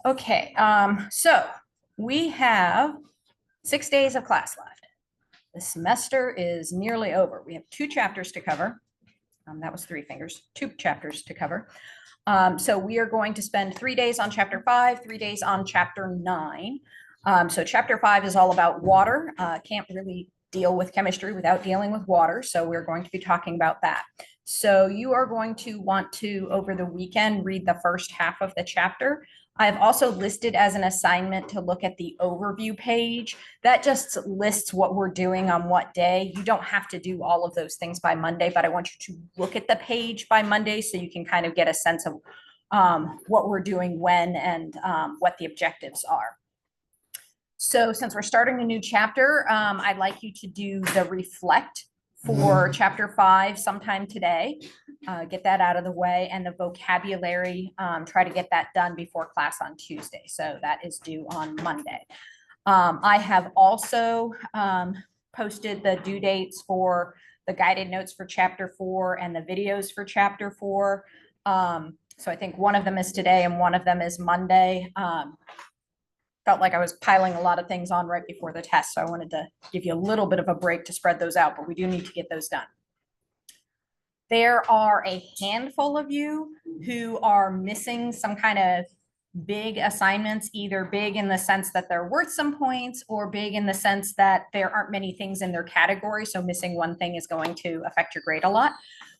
Okay, so we have 6 days of class left. The semester is nearly over. We have 2 chapters to cover. That was 3 fingers, 2 chapters to cover. So we are going to spend 3 days on chapter 5, 3 days on chapter 9. So chapter 5 is all about water. Can't really deal with chemistry without dealing with water. So we're going to be talking about that. So you are going to want to, over the weekend, read the first half of the chapter. I've also listed as an assignment to look at the overview page. That just lists what we're doing on what day. You don't have to do all of those things by Monday, but I want you to look at the page by Monday so you can kind of get a sense of what we're doing when and what the objectives are. So since we're starting a new chapter, I'd like you to do the reflect for chapter 5 sometime today. Get that out of the way, and the vocabulary, try to get that done before class on Tuesday. So that is due on Monday. I have also posted the due dates for the guided notes for chapter 4 and the videos for chapter 4. So I think one of them is today and one of them is Monday. Felt like I was piling a lot of things on right before the test, so I wanted to give you a little bit of a break to spread those out, but we do need to get those done. There are a handful of you who are missing some kind of big assignments, either big in the sense that they're worth some points or big in the sense that there aren't many things in their category. So missing one thing is going to affect your grade a lot.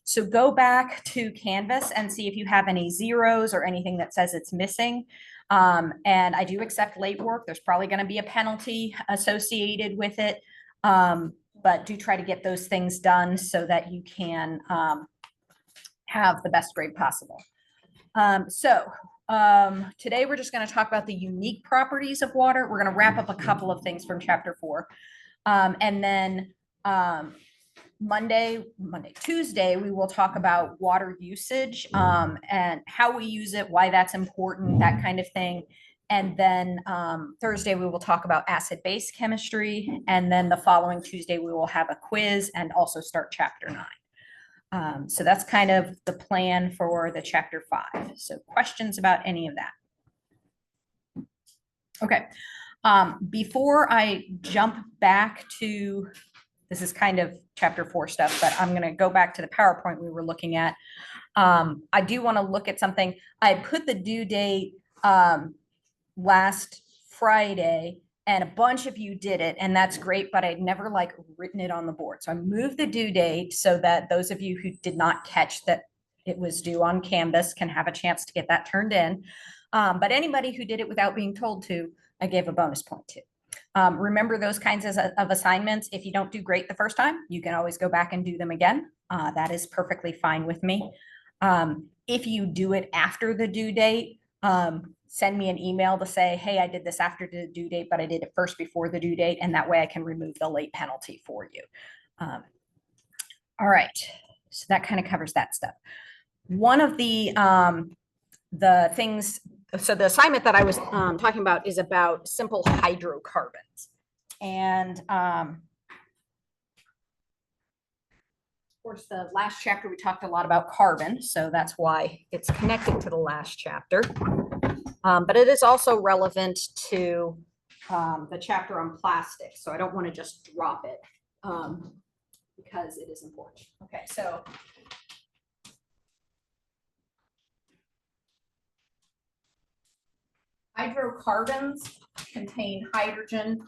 So go back to Canvas and see if you have any zeros or anything that says it's missing. And I do accept late work. There's probably going to be a penalty associated with it. But do try to get those things done so that you can have the best grade possible. Today we're just going to talk about the unique properties of water. We're going to wrap up a couple of things from chapter 4. And then Tuesday, we will talk about water usage and how we use it, why that's important, that kind of thing. And then Thursday, we will talk about acid-base chemistry. And then the following Tuesday, we will have a quiz and also start chapter 9. So that's kind of the plan for the chapter 5. So questions about any of that? Okay. Before I jump back to, this is kind of chapter 4 stuff, but I'm going to go back to the PowerPoint we were looking at. I do want to look at something. I put the due date last Friday, and a bunch of you did it, and that's great, but I'd never written it on the board. So I moved the due date so that those of you who did not catch that it was due on Canvas can have a chance to get that turned in. But anybody who did it without being told to, I gave a bonus point to. Remember those kinds of assignments. If you don't do great the first time, you can always go back and do them again. That is perfectly fine with me. If you do it after the due date, send me an email to say, hey, I did this after the due date, but I did it first before the due date. And that way I can remove the late penalty for you. All right. So that kind of covers that stuff. One of the things, so the assignment that I was talking about is about simple hydrocarbons. And of course, the last chapter, we talked a lot about carbon. So that's why it's connected to the last chapter. But it is also relevant to the chapter on plastic. So I don't want to just drop it because it is important. Okay, so hydrocarbons contain hydrogen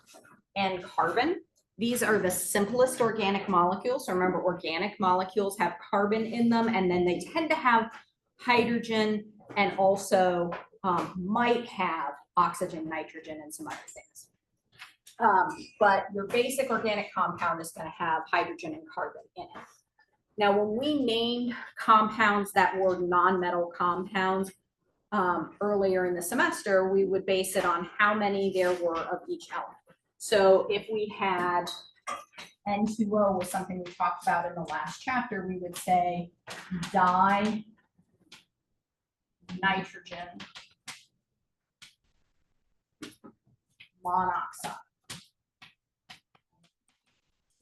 and carbon. These are the simplest organic molecules. So remember, organic molecules have carbon in them, and then they tend to have hydrogen and also might have oxygen, nitrogen, and some other things. But your basic organic compound is going to have hydrogen and carbon in it. Now, when we named compounds that were non-metal compounds earlier in the semester, we would base it on how many there were of each element. So if we had N2O was something we talked about in the last chapter, we would say dinitrogen monoxide.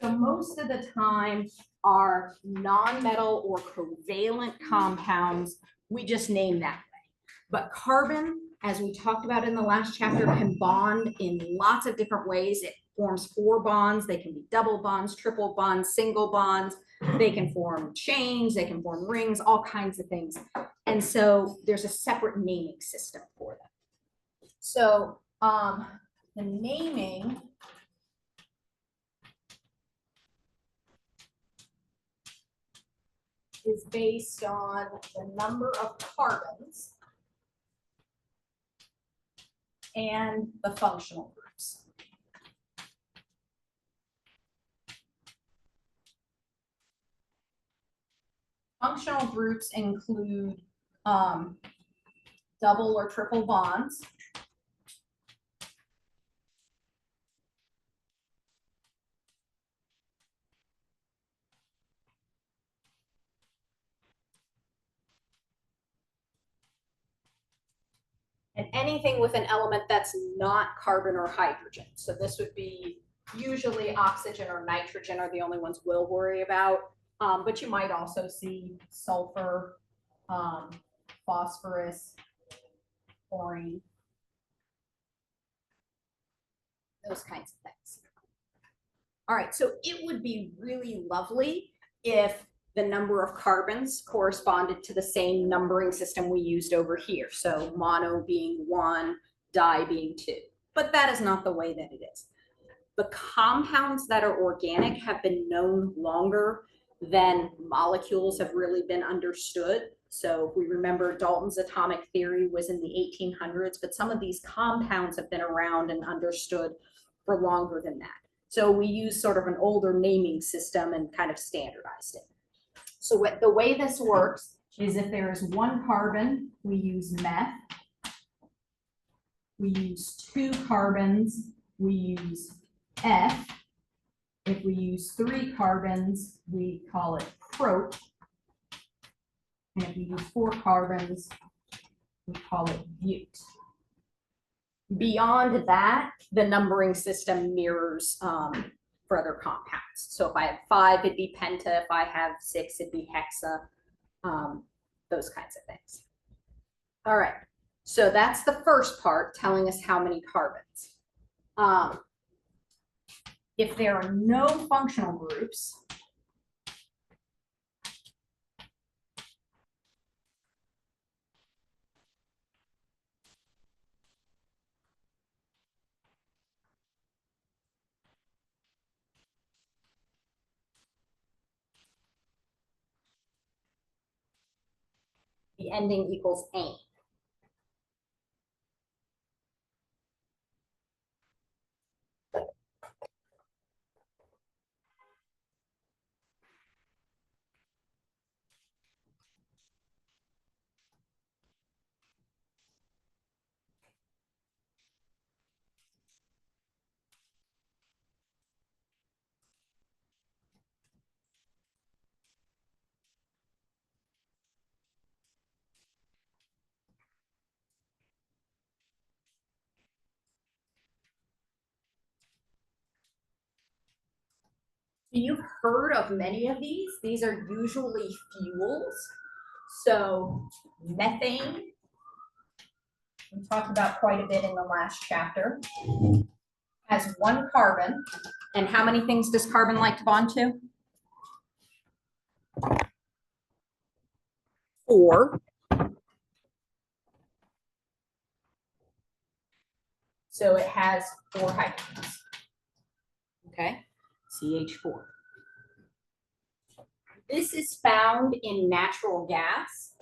So most of the time, our non-metal or covalent compounds, we just name that way. But carbon as we talked about in the last chapter, can bond in lots of different ways. It forms 4 bonds. They can be double bonds, triple bonds, single bonds. They can form chains, they can form rings, all kinds of things. And so there's a separate naming system for them. So the naming is based on the number of carbons and the functional groups. Functional groups include double or triple bonds, and anything with an element that's not carbon or hydrogen. So this would be usually oxygen or nitrogen are the only ones we'll worry about. But you might also see sulfur, phosphorus, chlorine, those kinds of things. All right, so it would be really lovely if the number of carbons corresponded to the same numbering system we used over here. So mono being 1, di being 2. But that is not the way that it is. The compounds that are organic have been known longer than molecules have really been understood. So if we remember, Dalton's atomic theory was in the 1800s, but some of these compounds have been around and understood for longer than that. So we use sort of an older naming system and kind of standardized it. So the way this works is if there is 1 carbon, we use meth. We use 2 carbons, we use F. If we use 3 carbons, we call it prop. And if we use 4 carbons, we call it but. Beyond that, the numbering system mirrors for other compounds. So if I have 5, it'd be penta. If I have 6, it'd be hexa. Those kinds of things. All right. So that's the first part, telling us how many carbons. If there are no functional groups, the ending equals ane. You've heard of many of these. These are usually fuels. So methane, we talked about quite a bit in the last chapter, has 1 carbon. And how many things does carbon like to bond to? 4. So it has 4 hydrogens. Okay, CH4. This is found in natural gas.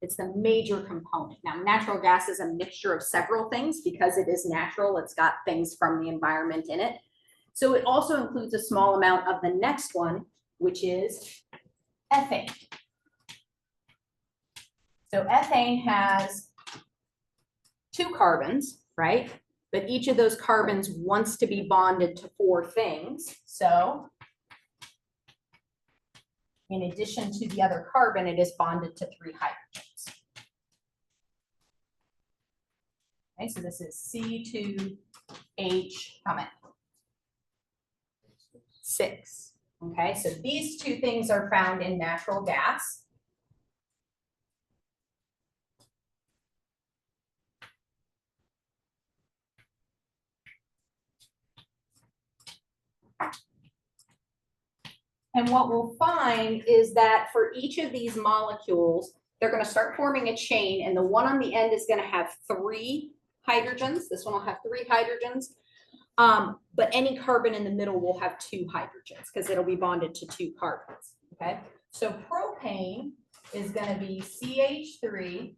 It's the major component. Now, natural gas is a mixture of several things because it is natural. It's got things from the environment in it. So it also includes a small amount of the next one, which is ethane. So ethane has 2 carbons, right? But each of those carbons wants to be bonded to 4 things. So in addition to the other carbon, it is bonded to 3 hydrogens. Okay, so this is C2H, how many? 6. Okay, so these two things are found in natural gas. And what we'll find is that for each of these molecules, they're going to start forming a chain, and the one on the end is going to have 3 hydrogens. This one will have 3 hydrogens. But any carbon in the middle will have 2 hydrogens because it'll be bonded to 2 carbons. Okay, so propane is going to be CH3,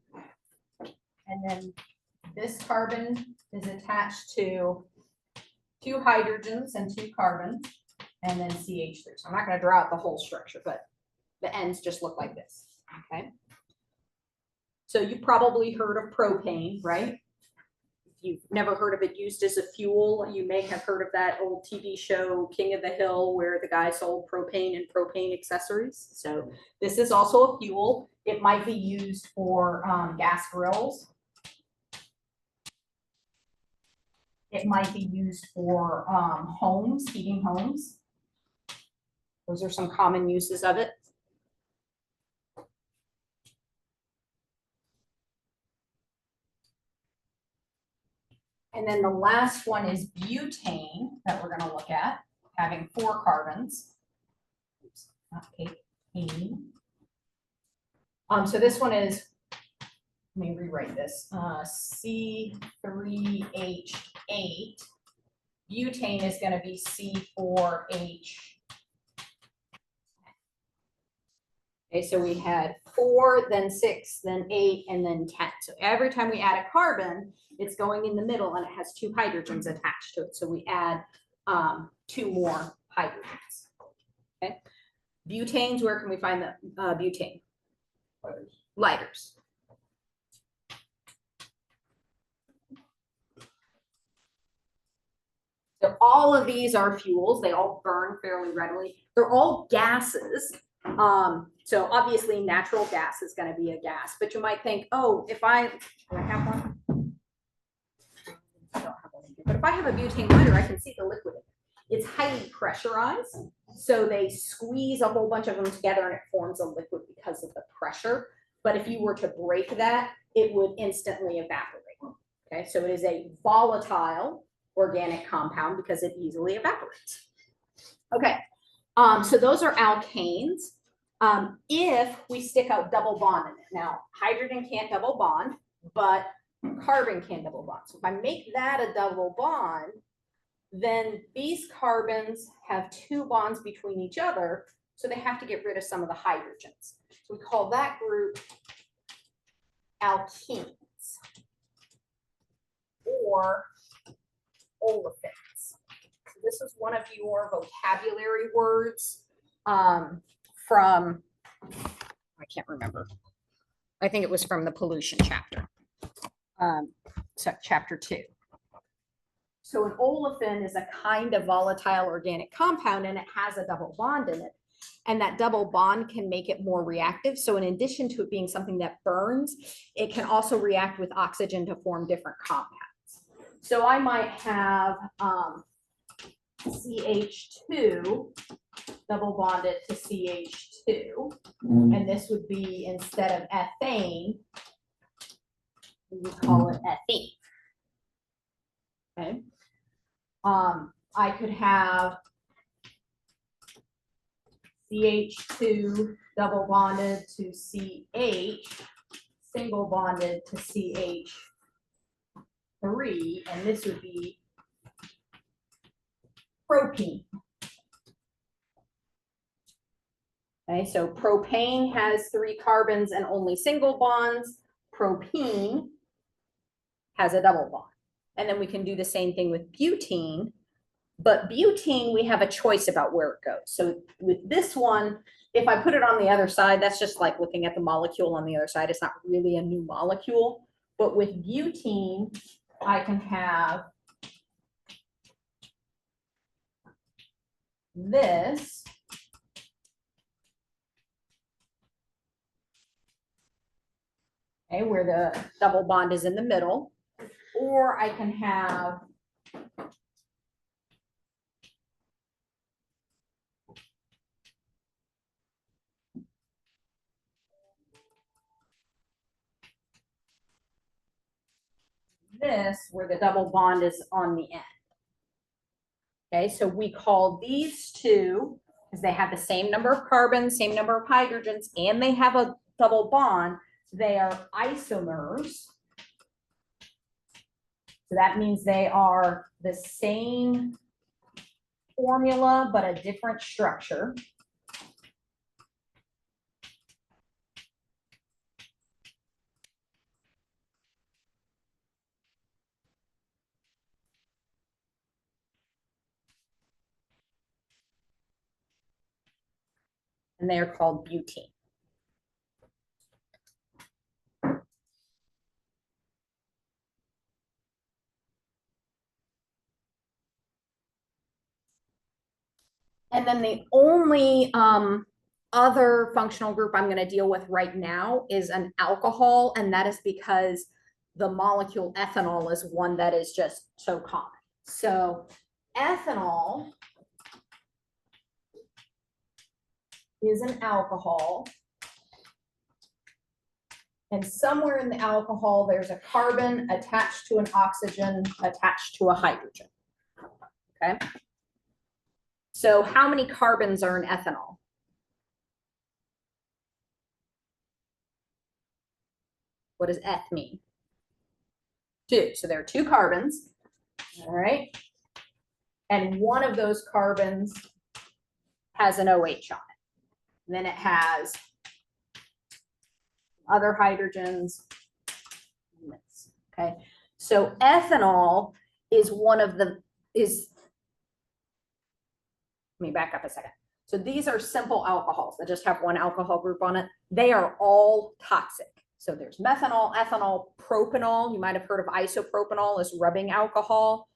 and then this carbon is attached to 2 hydrogens and 2 carbons, and then CH3. So I'm not going to draw out the whole structure, but the ends just look like this. Okay. So you probably heard of propane, right? If you've never heard of it used as a fuel, you may have heard of that old TV show, King of the Hill, where the guy sold propane and propane accessories. So this is also a fuel. It might be used for gas grills. It might be used for homes, heating homes. Those are some common uses of it. And then the last one is butane that we're going to look at, having 4 carbons. Oops, not cane. So this one is, let me rewrite this, C3H8. Butane is going to be C4H. Okay, so we had 4, then 6, then 8, and then 10. So every time we add a carbon, it's going in the middle and it has 2 hydrogens attached to it. So we add 2 more hydrogens. Okay. Butanes, where can we find the butane? Lighters. So all of these are fuels. They all burn fairly readily. They're all gases. So obviously natural gas is going to be a gas, but you might think, oh, do I have one? I don't have one, but if I have a butane lighter, I can see the liquid. It's highly pressurized, so they squeeze a whole bunch of them together and it forms a liquid because of the pressure. But if you were to break that, it would instantly evaporate. Okay, so it is a volatile organic compound because it easily evaporates. Okay. So those are alkanes. If we stick a double bond in it. Now, hydrogen can't double bond, but carbon can double bond. So if I make that a double bond, then these carbons have 2 bonds between each other, so they have to get rid of some of the hydrogens. So we call that group alkenes or olefins. So this is one of your vocabulary words from, I can't remember. I think it was from the pollution chapter, so chapter 2. So an olefin is a kind of volatile organic compound, and it has a double bond in it. And that double bond can make it more reactive. So in addition to it being something that burns, it can also react with oxygen to form different compounds. So I might have CH2 double bonded to CH2, and this would be, instead of ethane, we would call it ethene. Okay. I could have CH2 double bonded to CH, single bonded to CH3, and this would be propene. Okay, so propane has 3 carbons and only single bonds. Propene has a double bond. And then we can do the same thing with butene. But butene, we have a choice about where it goes. So with this one, if I put it on the other side, that's just like looking at the molecule on the other side. It's not really a new molecule. But with butene, I can have this. Okay, where the double bond is in the middle. Or I can have this where the double bond is on the end. Okay, so we call these two, because they have the same number of carbons, same number of hydrogens, and they have a double bond, they are isomers. So that means they are the same formula, but a different structure. And they are called butene. And then the only other functional group I'm going to deal with right now is an alcohol, and that is because the molecule ethanol is one that is just so common. So ethanol is an alcohol, and somewhere in the alcohol there's a carbon attached to an oxygen attached to a hydrogen. Okay. So how many carbons are in ethanol? What does eth mean? 2. So there are 2 carbons. All right. And one of those carbons has an OH on it. And then it has other hydrogens. Okay. So ethanol is one of the, let me back up a second. So these are simple alcohols that just have one alcohol group on it. They are all toxic. So there's methanol, ethanol, propanol. You might have heard of isopropanol as rubbing alcohol.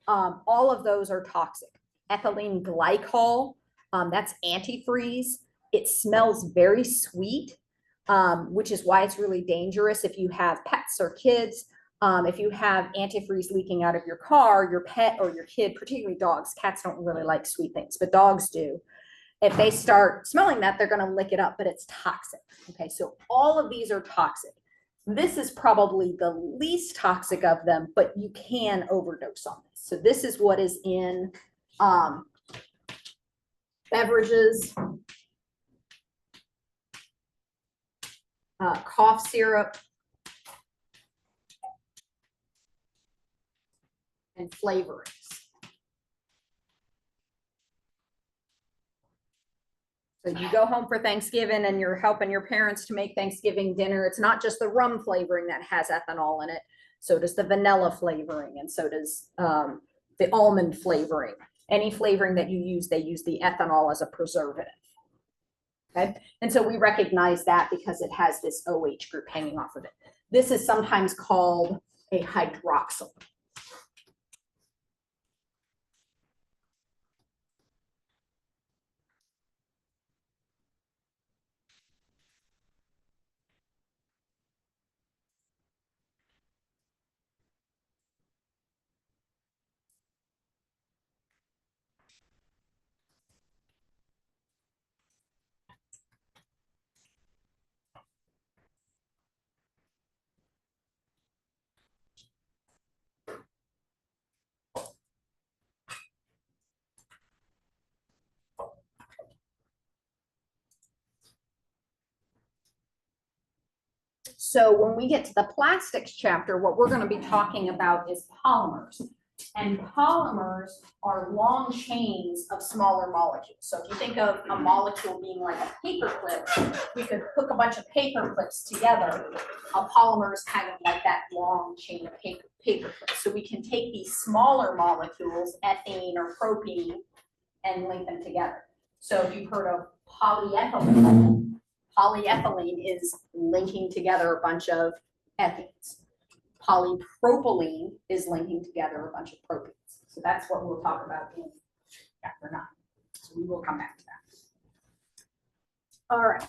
All of those are toxic. Ethylene glycol, that's antifreeze. It smells very sweet, which is why it's really dangerous if you have pets or kids. If you have antifreeze leaking out of your car, your pet or your kid, particularly dogs, cats don't really like sweet things, but dogs do. If they start smelling that, they're going to lick it up, but it's toxic. Okay, so all of these are toxic. This is probably the least toxic of them, but you can overdose on this. So this is what is in beverages, cough syrup, and flavorings. So you go home for Thanksgiving and you're helping your parents to make Thanksgiving dinner. It's not just the rum flavoring that has ethanol in it. So does the vanilla flavoring, and so does the almond flavoring. Any flavoring that you use, they use the ethanol as a preservative. Okay, and so we recognize that because it has this OH group hanging off of it. This is sometimes called a hydroxyl. So when we get to the plastics chapter, what we're going to be talking about is polymers. And polymers are long chains of smaller molecules. So if you think of a molecule being like a paper clip, we could hook a bunch of paper clips together. A polymer is kind of like that long chain of paper clips. So we can take these smaller molecules, ethane or propene, and link them together. So if you've heard of polyethylene, polyethylene is linking together a bunch of ethanes. Polypropylene is linking together a bunch of propanes. So that's what we'll talk about in chapter 9. So we will come back to that. All right.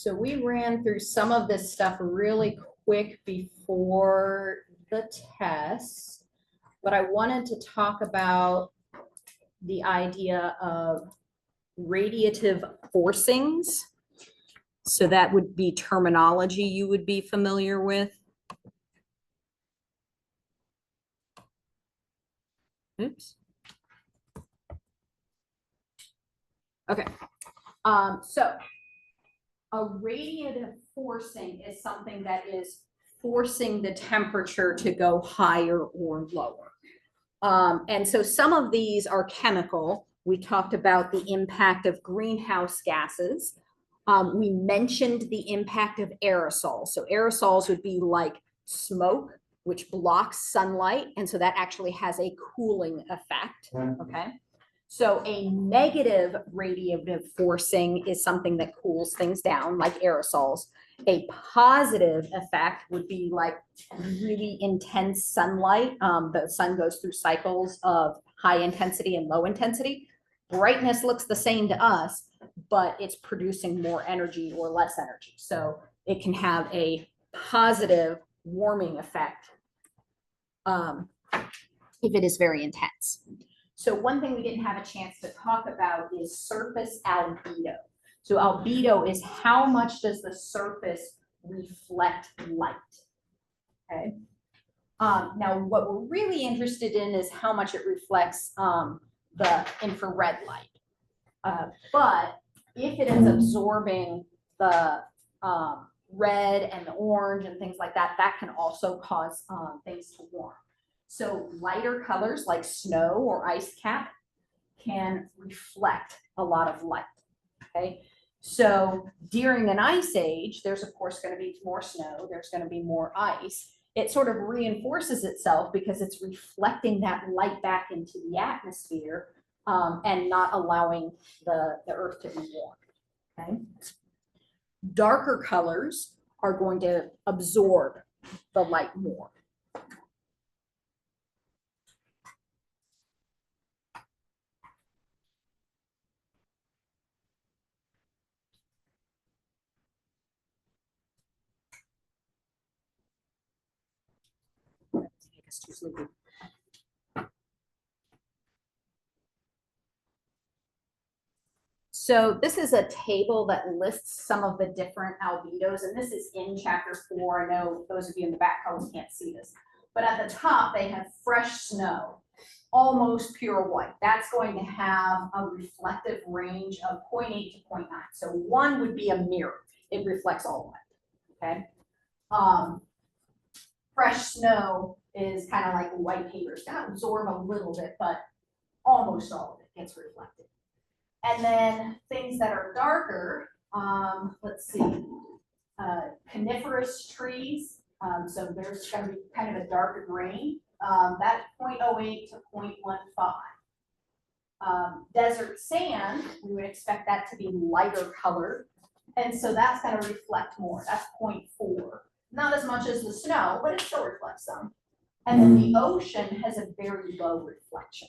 So we ran through some of this stuff really quick before the test, but I wanted to talk about the idea of radiative forcings. So that would be terminology you would be familiar with. Oops. Okay. So a radiative forcing is something that is forcing the temperature to go higher or lower. And so some of these are chemical. We talked about the impact of greenhouse gases. We mentioned the impact of aerosols. So aerosols would be like smoke, which blocks sunlight. And so that actually has a cooling effect. Okay. So a negative radiative forcing is something that cools things down, like aerosols. A positive effect would be like really intense sunlight. The sun goes through cycles of high intensity and low intensity. Brightness looks the same to us, but it's producing more energy or less energy. So it can have a positive warming effect if it is very intense. So one thing we didn't have a chance to talk about is surface albedo. So albedo is how much does the surface reflect light, okay? Now what we're really interested in is how much it reflects the infrared light. But if it is absorbing the red and the orange and things like that, that can also cause things to warm. So lighter colors like snow or ice cap can reflect a lot of light, okay? So during an ice age, there's of course going to be more snow, there's going to be more ice. It sort of reinforces itself because it's reflecting that light back into the atmosphere and not allowing the earth to be warm, okay? Darker colors are going to absorb the light more. Too sleepy. So this is a table that lists some of the different albedos, and this is in chapter 4. I know those of you in the back probably can't see this, but at the top they have fresh snow, almost pure white. That's going to have a reflective range of 0.8 to 0.9. So 1 would be a mirror. It reflects all light, okay? Fresh snow is kind of like white paper. It's going to absorb a little bit, but almost all of it gets reflected. And then things that are darker, let's see, coniferous trees. So there's going to be kind of a darker grain. That's 0.08 to 0.15. Desert sand, we would expect that to be lighter colored. And so that's going to reflect more. That's 0.4. Not as much as the snow, but it still reflects some. And then the ocean has a very low reflection.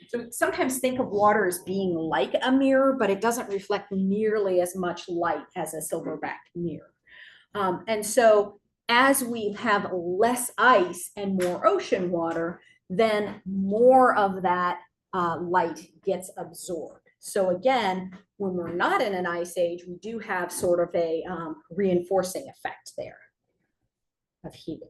So sometimes think of water as being like a mirror, but it doesn't reflect nearly as much light as a silver-backed mirror. And so as we have less ice and more ocean water, then more of that light gets absorbed. So again, when we're not in an ice age, we do have sort of a reinforcing effect there of heating.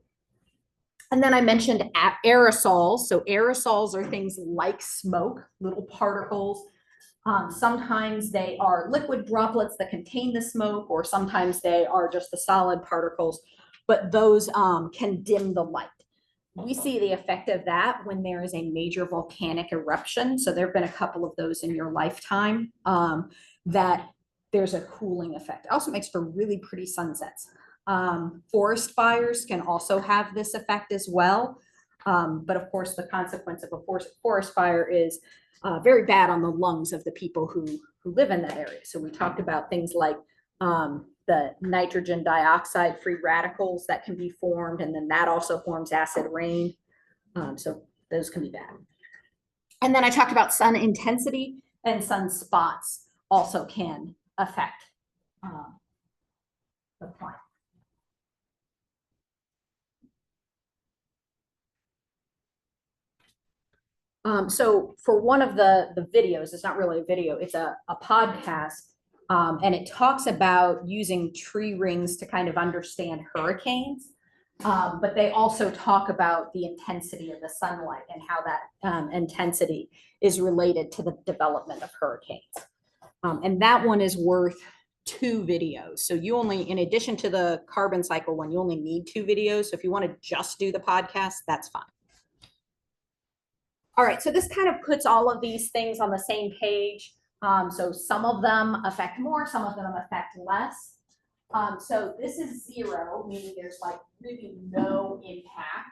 And then I mentioned aerosols. So aerosols are things like smoke, little particles. Sometimes they are liquid droplets that contain the smoke, or sometimes they are just the solid particles, but those can dim the light. We see the effect of that when there is a major volcanic eruption. So there have been a couple of those in your lifetime that there's a cooling effect. It also makes for really pretty sunsets. Forest fires can also have this effect as well. But of course, the consequence of a forest fire is very bad on the lungs of the people who live in that area. So we talked about things like the nitrogen dioxide free radicals that can be formed, and then that also forms acid rain. So those can be bad. And then I talked about sun intensity, and sun spots also can affect the climate. So for one of the videos, it's not really a video, it's a podcast, and it talks about using tree rings to kind of understand hurricanes. But they also talk about the intensity of the sunlight and how that intensity is related to the development of hurricanes. And that one is worth 2 videos. So you only, in addition to the carbon cycle one, you only need 2 videos. So if you want to just do the podcast, that's fine. All right, so this kind of puts all of these things on the same page. So some of them affect more, some of them affect less. So this is 0, meaning there's like really no impact.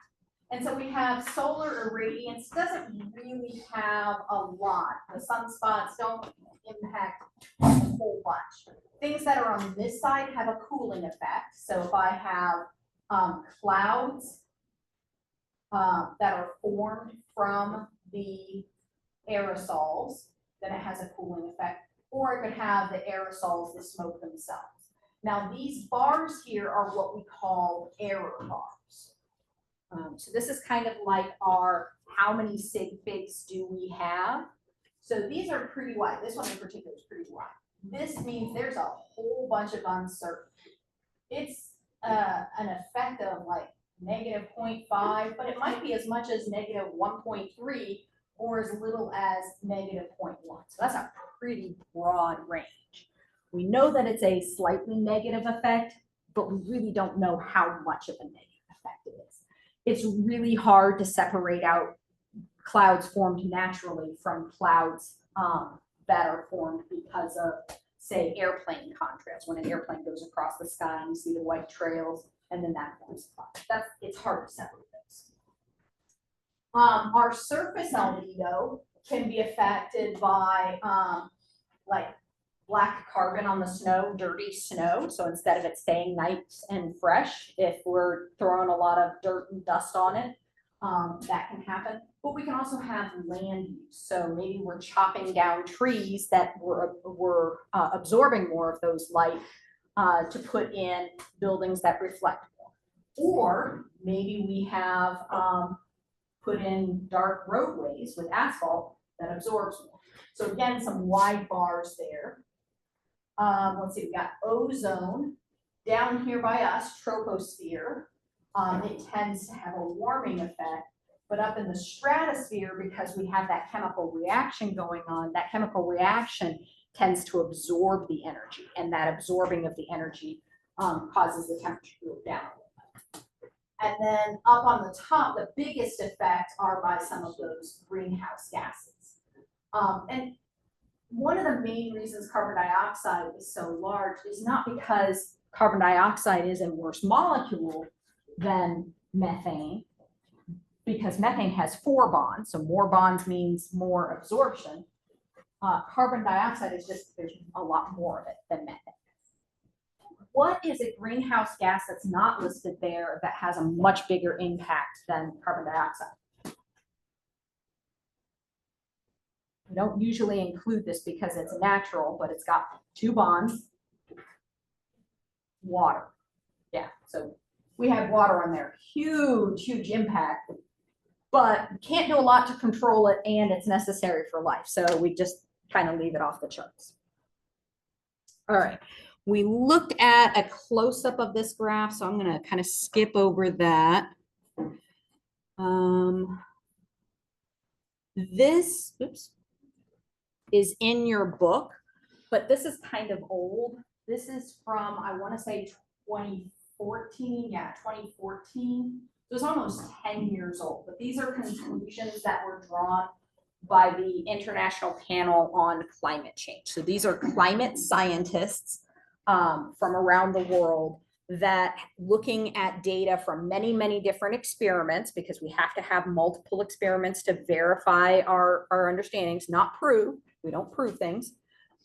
And so we have solar irradiance doesn't really have a lot. The sunspots don't impact a whole bunch. Things that are on this side have a cooling effect. So if I have clouds that are formed from the aerosols, then it has a cooling effect. Or it could have the aerosols, the smoke themselves. Now these bars here are what we call error bars. So this is kind of like our how many sig figs do we have? So these are pretty wide. This one in particular is pretty wide. This means there's a whole bunch of uncertainty. It's an effect of like -0.5, but it might be as much as -1.3 or as little as -0.1. So that's a pretty broad range. We know that it's a slightly negative effect, but we really don't know how much of a negative effect it is. It's really hard to separate out clouds formed naturally from clouds that are formed because of, say, airplane contrails. When an airplane goes across the sky and you see the white trails, and then that forms clouds. It's hard to separate those. Our surface albedo can be affected by like black carbon on the snow, dirty snow. So instead of it staying nice and fresh, if we're throwing a lot of dirt and dust on it, that can happen. But we can also have land use. So maybe we're chopping down trees that were absorbing more of those light to put in buildings that reflect more. Or maybe we have put in dark roadways with asphalt that absorbs more. So again, some wide bars there. Let's see, we got ozone down here by us, troposphere. It tends to have a warming effect, but up in the stratosphere, because we have that chemical reaction going on, that chemical reaction tends to absorb the energy, and that absorbing of the energy causes the temperature to go down a little bit. And then up on the top, the biggest effects are by some of those greenhouse gases. And one of the main reasons carbon dioxide is so large is not because carbon dioxide is a worse molecule than methane, because methane has 4 bonds, so more bonds means more absorption. Carbon dioxide is just, there's a lot more of it than methane. What is a greenhouse gas that's not listed there that has a much bigger impact than carbon dioxide? We don't usually include this because it's natural, but it's got 2 bonds. Water. Yeah, so we have water on there. Huge, huge impact, but can't do a lot to control it, and it's necessary for life. So we just kind of leave it off the charts. All right, we looked at a close-up of this graph, so I'm going to kind of skip over that. This, oops, is in your book, but this is kind of old. This is from, I want to say 2014. Yeah, 2014. So it's almost 10 years old, but these are conclusions that were drawn by the International Panel on Climate Change. So these are climate scientists from around the world that, looking at data from many, many different experiments, because we have to have multiple experiments to verify our understandings, not prove. We don't prove things,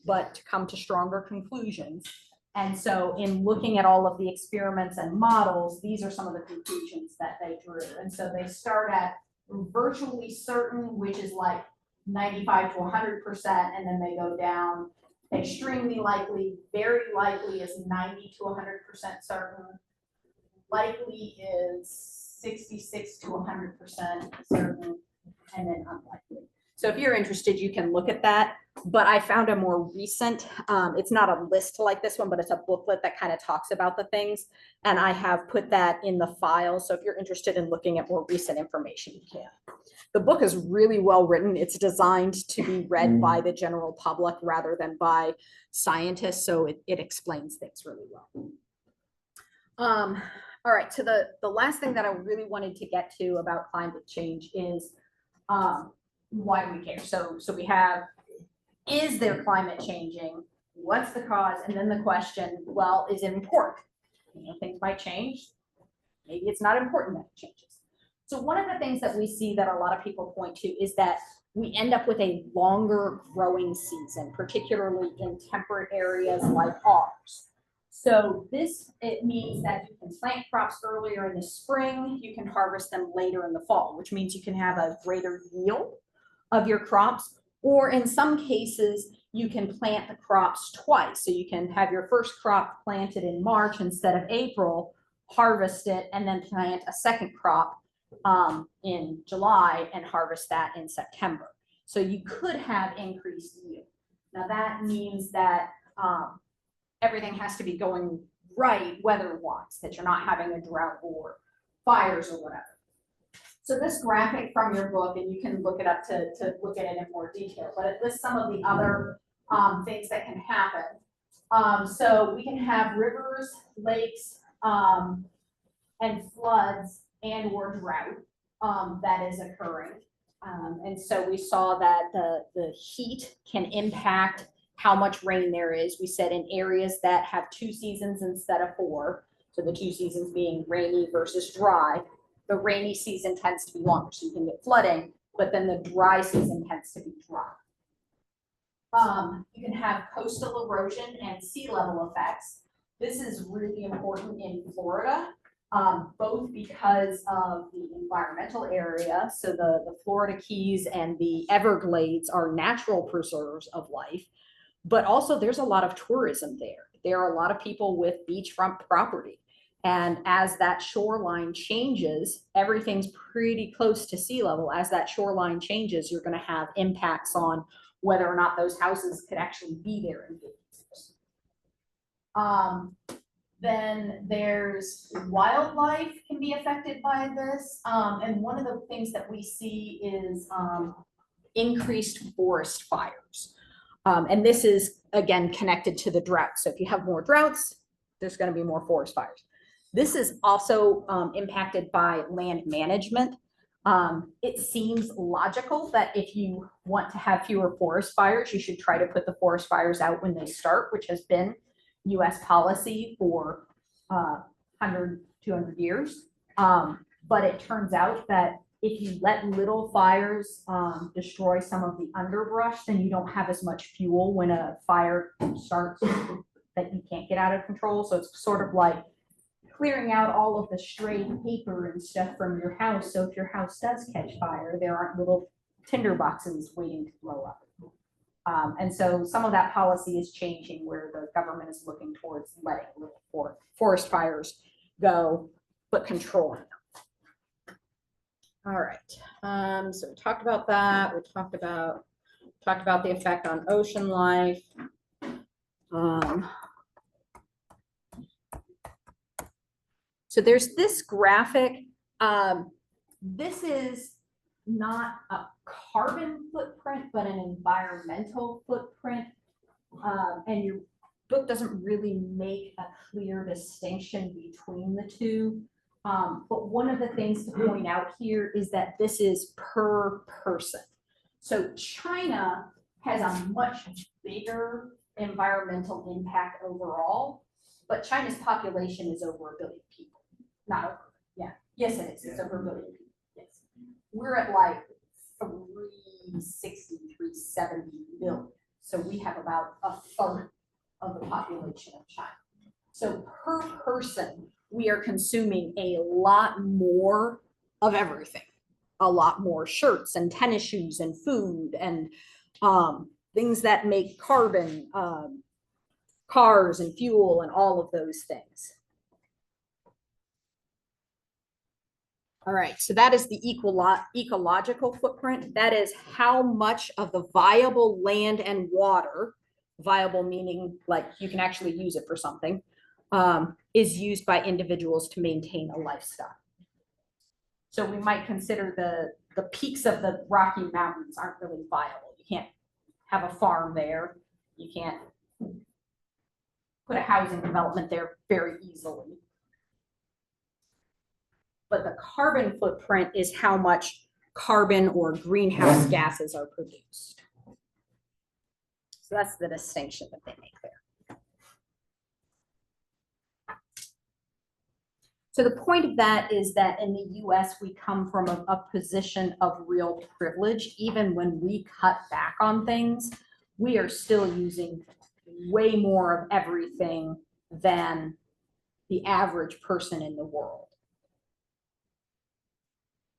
but to come to stronger conclusions. And so in looking at all of the experiments and models, these are some of the conclusions that they drew. And so they start at virtually certain, which is like 95 to 100%, and then they go down Extremely likely, very likely is 90 to 100% certain. Likely is 66 to 100% certain, and then unlikely. So if you're interested, you can look at that. But I found a more recent, it's not a list like this one, but it's a booklet that kind of talks about the things. And I have put that in the file. So if you're interested in looking at more recent information, you can. The book is really well written. It's designed to be read by the general public rather than by scientists. So it explains things really well. All right, so the last thing that I really wanted to get to about climate change is why we care. So we have, is there climate changing? What's the cause? And then the question, well, is it important? You know, things might change. Maybe it's not important that it changes. So one of the things that we see that a lot of people point to is that we end up with a longer growing season, particularly in temperate areas like ours. So it means that you can plant crops earlier in the spring, you can harvest them later in the fall, which means you can have a greater yield of your crops, or in some cases, you can plant the crops twice. So you can have your first crop planted in March instead of April, harvest it, and then plant a second crop in July and harvest that in September. So you could have increased yield. Now that means that everything has to be going right weather-wise, that you're not having a drought or fires or whatever. So this graphic from your book, and you can look it up to look at it in more detail, but it lists some of the other things that can happen. So we can have rivers, lakes, and floods and or drought that is occurring. And so we saw that the heat can impact how much rain there is. We said in areas that have 2 seasons instead of 4, so the 2 seasons being rainy versus dry, the rainy season tends to be longer, so you can get flooding, but then the dry season tends to be dry. You can have coastal erosion and sea level effects. This is really important in Florida, both because of the environmental area. So the Florida Keys and the Everglades are natural preserves of life, but also there's a lot of tourism there. There are a lot of people with beachfront property. And as that shoreline changes, everything's pretty close to sea level. As that shoreline changes, you're going to have impacts on whether or not those houses could actually be there in 50 years. Then there's wildlife can be affected by this. And one of the things that we see is increased forest fires. And this is, again, connected to the drought. So if you have more droughts, there's going to be more forest fires. This is also impacted by land management. It seems logical that if you want to have fewer forest fires, you should try to put the forest fires out when they start, which has been US policy for 100, 200 years. But it turns out that if you let little fires destroy some of the underbrush, then you don't have as much fuel when a fire starts that you can't get out of control. So it's sort of like clearing out all of the stray paper and stuff from your house. So if your house does catch fire, there aren't little tinder boxes waiting to blow up. And so some of that policy is changing where the government is looking towards letting little forest fires go, but controlling them. All right. So we talked about that. We talked about the effect on ocean life. So there's this graphic. This is not a carbon footprint, but an environmental footprint. And your book doesn't really make a clear distinction between the two. But one of the things to point out here is that this is per person. So China has a much bigger environmental impact overall, but China's population is over 1 billion people. Not over, yeah. Yes, it is. It's over 1 billion people. Yes. We're at like 360, 370 million. So we have about a third of the population of China. So per person, we are consuming a lot more of everything. A lot more shirts and tennis shoes and food and things that make carbon, cars and fuel and all of those things. All right, so that is the ecological footprint. That is how much of the viable land and water, viable meaning like you can actually use it for something, is used by individuals to maintain a lifestyle. So we might consider the peaks of the Rocky Mountains aren't really viable. You can't have a farm there. You can't put a housing development there very easily. But the carbon footprint is how much carbon or greenhouse gases are produced. So that's the distinction that they make there. So the point of that is that in the US, we come from a position of real privilege. Even when we cut back on things, we are still using way more of everything than the average person in the world.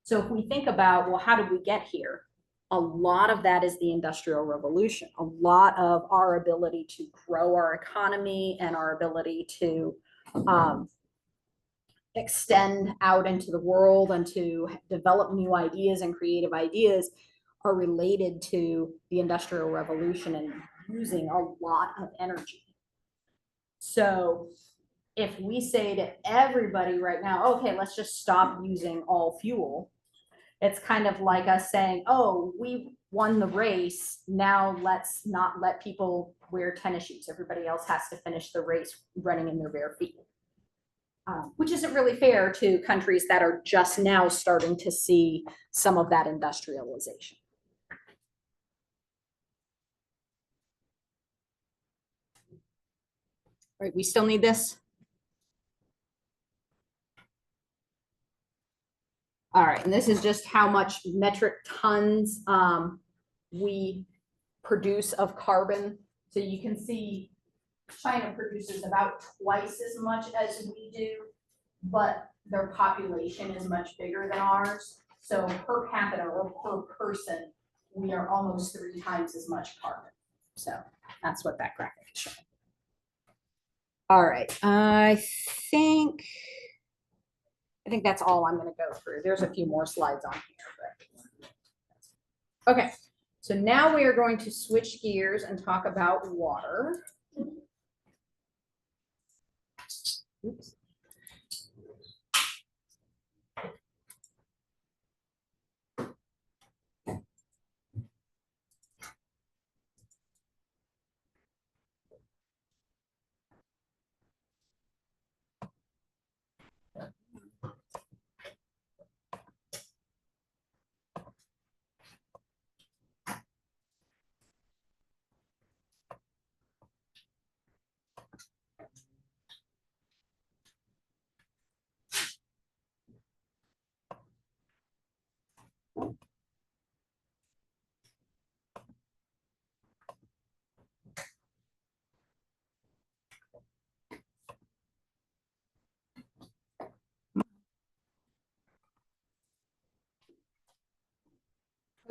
So if we think about, well, how did we get here? A lot of that is the Industrial Revolution. A lot of our ability to grow our economy and our ability to extend out into the world and to develop new ideas and creative ideas are related to the Industrial Revolution and using a lot of energy. So if we say to everybody right now, okay, let's just stop using all fuel, it's kind of like us saying, oh, we won the race, now let's not let people wear tennis shoes. Everybody else has to finish the race running in their bare feet. Which isn't really fair to countries that are just now starting to see some of that industrialization. All right, we still need this? All right, and this is just how much metric tons we produce of carbon. So you can see China produces about twice as much as we do, but their population is much bigger than ours. So per capita or per person, we are almost 3 times as much carbon. So that's what that graphic is showing. All right, I think that's all I'm going to go through. There's a few more slides on here. But... Okay, so now we are going to switch gears and talk about water. Oops.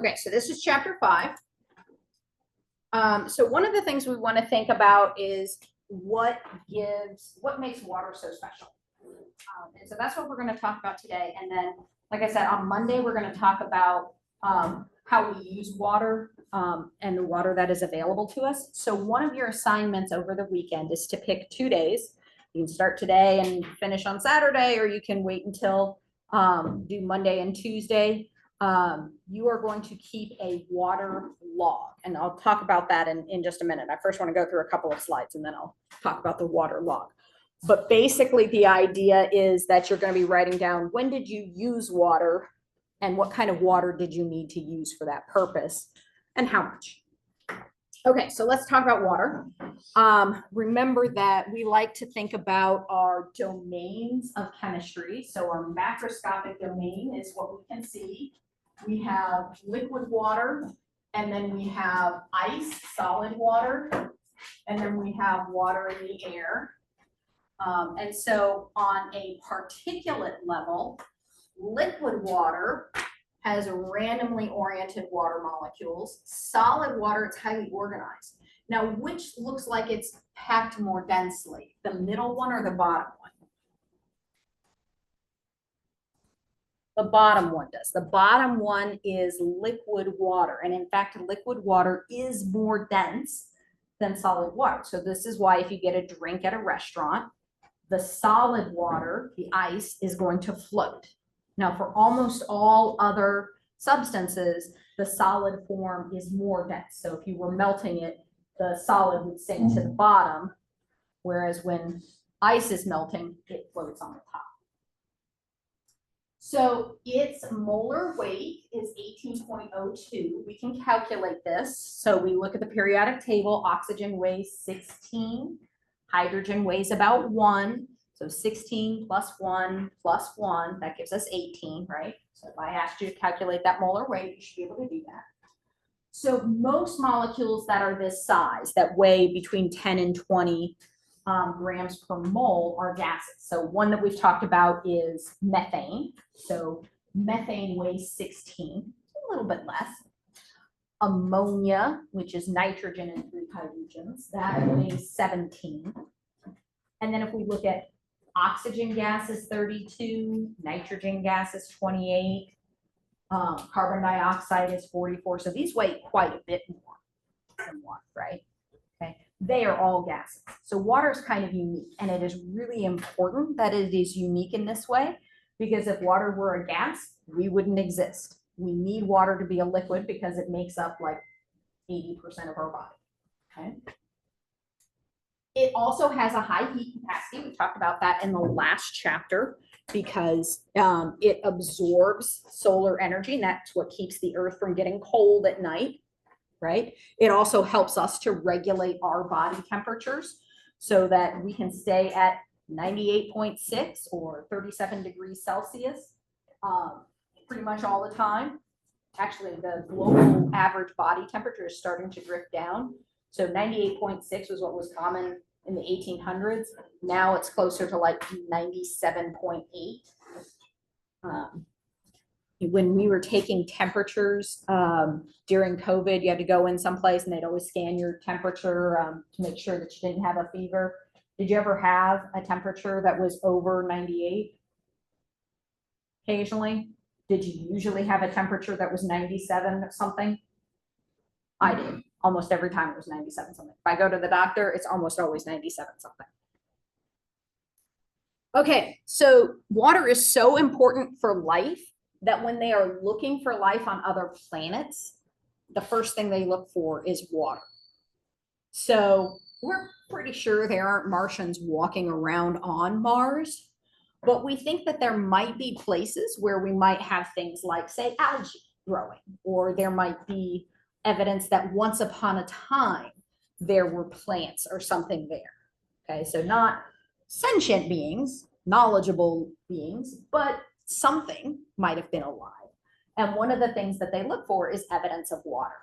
Okay, so this is chapter 5. So one of the things we want to think about is what makes water so special. And so that's what we're going to talk about today. And then, like I said, on Monday, we're going to talk about how we use water and the water that is available to us. So one of your assignments over the weekend is to pick 2 days. You can start today and finish on Saturday, or you can wait until do Monday and Tuesday. You are going to keep a water log, and I'll talk about that in just a minute. I first want to go through a couple of slides and then I'll talk about the water log. But basically the idea is that you're going to be writing down when did you use water and what kind of water did you need to use for that purpose and how much. Okay, so let's talk about water. Remember that we like to think about our domains of chemistry. So our macroscopic domain is what we can see. We have liquid water, and then we have ice, solid water, and then we have water in the air. And so on a particulate level, liquid water has randomly oriented water molecules. Solid water, it's highly organized. Now, which looks like it's packed more densely, the middle one or the bottom one? The bottom one does. The bottom one is liquid water. And in fact, liquid water is more dense than solid water. So this is why if you get a drink at a restaurant, the solid water, the ice, is going to float. Now, for almost all other substances, the solid form is more dense. So if you were melting it, the solid would sink to the bottom, whereas when ice is melting, it floats on the top. So its molar weight is 18.02. We can calculate this. So we look at the periodic table. Oxygen weighs 16. Hydrogen weighs about 1. So 16 plus 1 plus 1, that gives us 18, right? So if I asked you to calculate that molar weight, you should be able to do that. So most molecules that are this size, that weigh between 10 and 20 grams per mole, are gases. So one that we've talked about is methane. So methane weighs 16, a little bit less. Ammonia, which is nitrogen and 3 hydrogens, that weighs 17. And then if we look at oxygen gas is 32, nitrogen gas is 28, carbon dioxide is 44. So these weigh quite a bit more than water, right? Okay, they are all gases. So water is kind of unique, and it is really important that it is unique in this way, because if water were a gas, we wouldn't exist. We need water to be a liquid because it makes up like 80% of our body, okay? It also has a high heat capacity. We talked about that in the last chapter, because it absorbs solar energy, and that's what keeps the earth from getting cold at night, right? It also helps us to regulate our body temperatures so that we can stay at 98.6 or 37 degrees Celsius pretty much all the time. Actually, the global average body temperature is starting to drift down. So 98.6 was what was common in the 1800s. Now it's closer to like 97.8. When we were taking temperatures during COVID, you had to go in someplace and they'd always scan your temperature to make sure that you didn't have a fever. Did you ever have a temperature that was over 98? Occasionally? Did you usually have a temperature that was 97 something? I did. Almost every time it was 97 something. If I go to the doctor, it's almost always 97 something. Okay, so water is so important for life that when they are looking for life on other planets, the first thing they look for is water. So we're pretty sure there aren't Martians walking around on Mars, but we think that there might be places where we might have things like, say, algae growing, or there might be evidence that once upon a time there were plants or something there. Okay, so not sentient beings, knowledgeable beings, but something might have been alive. And one of the things that they look for is evidence of water.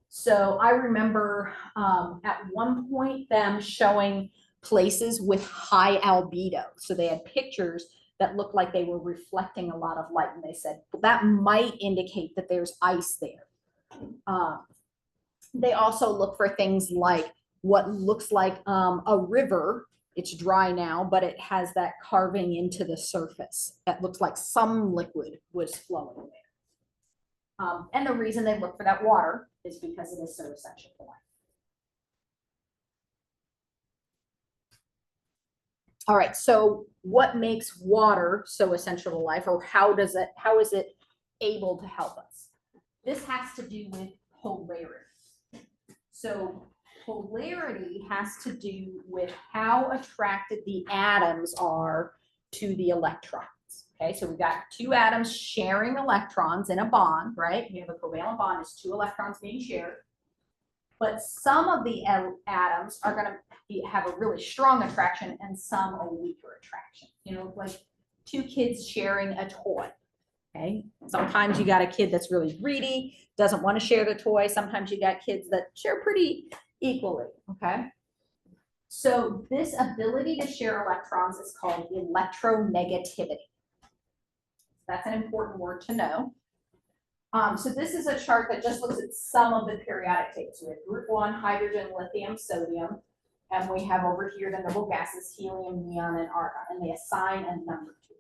So I remember at one point them showing places with high albedo. So they had pictures that looked like they were reflecting a lot of light. And they said, well, that might indicate that there's ice there. They also look for things like what looks like a river. It's dry now, but it has that carving into the surface that looks like some liquid was flowing there. And the reason they look for that water is because it is so essential to life. All right, so what makes water so essential to life, or how is it able to help us? This has to do with polarity. So polarity has to do with how attracted the atoms are to the electrons. Okay, so we've got two atoms sharing electrons in a bond, right? You have a covalent bond, it's two electrons being shared. But some of the atoms are going to have a really strong attraction and some a weaker attraction. You know, like two kids sharing a toy. Okay, sometimes you got a kid that's really greedy, doesn't want to share the toy. Sometimes you got kids that share pretty equally. Okay, so this ability to share electrons is called electronegativity. That's an important word to know. So this is a chart that just looks at some of the periodic tables. We have group 1, hydrogen, lithium, sodium, and we have over here the noble gases, helium, neon, and argon, and they assign a number to it.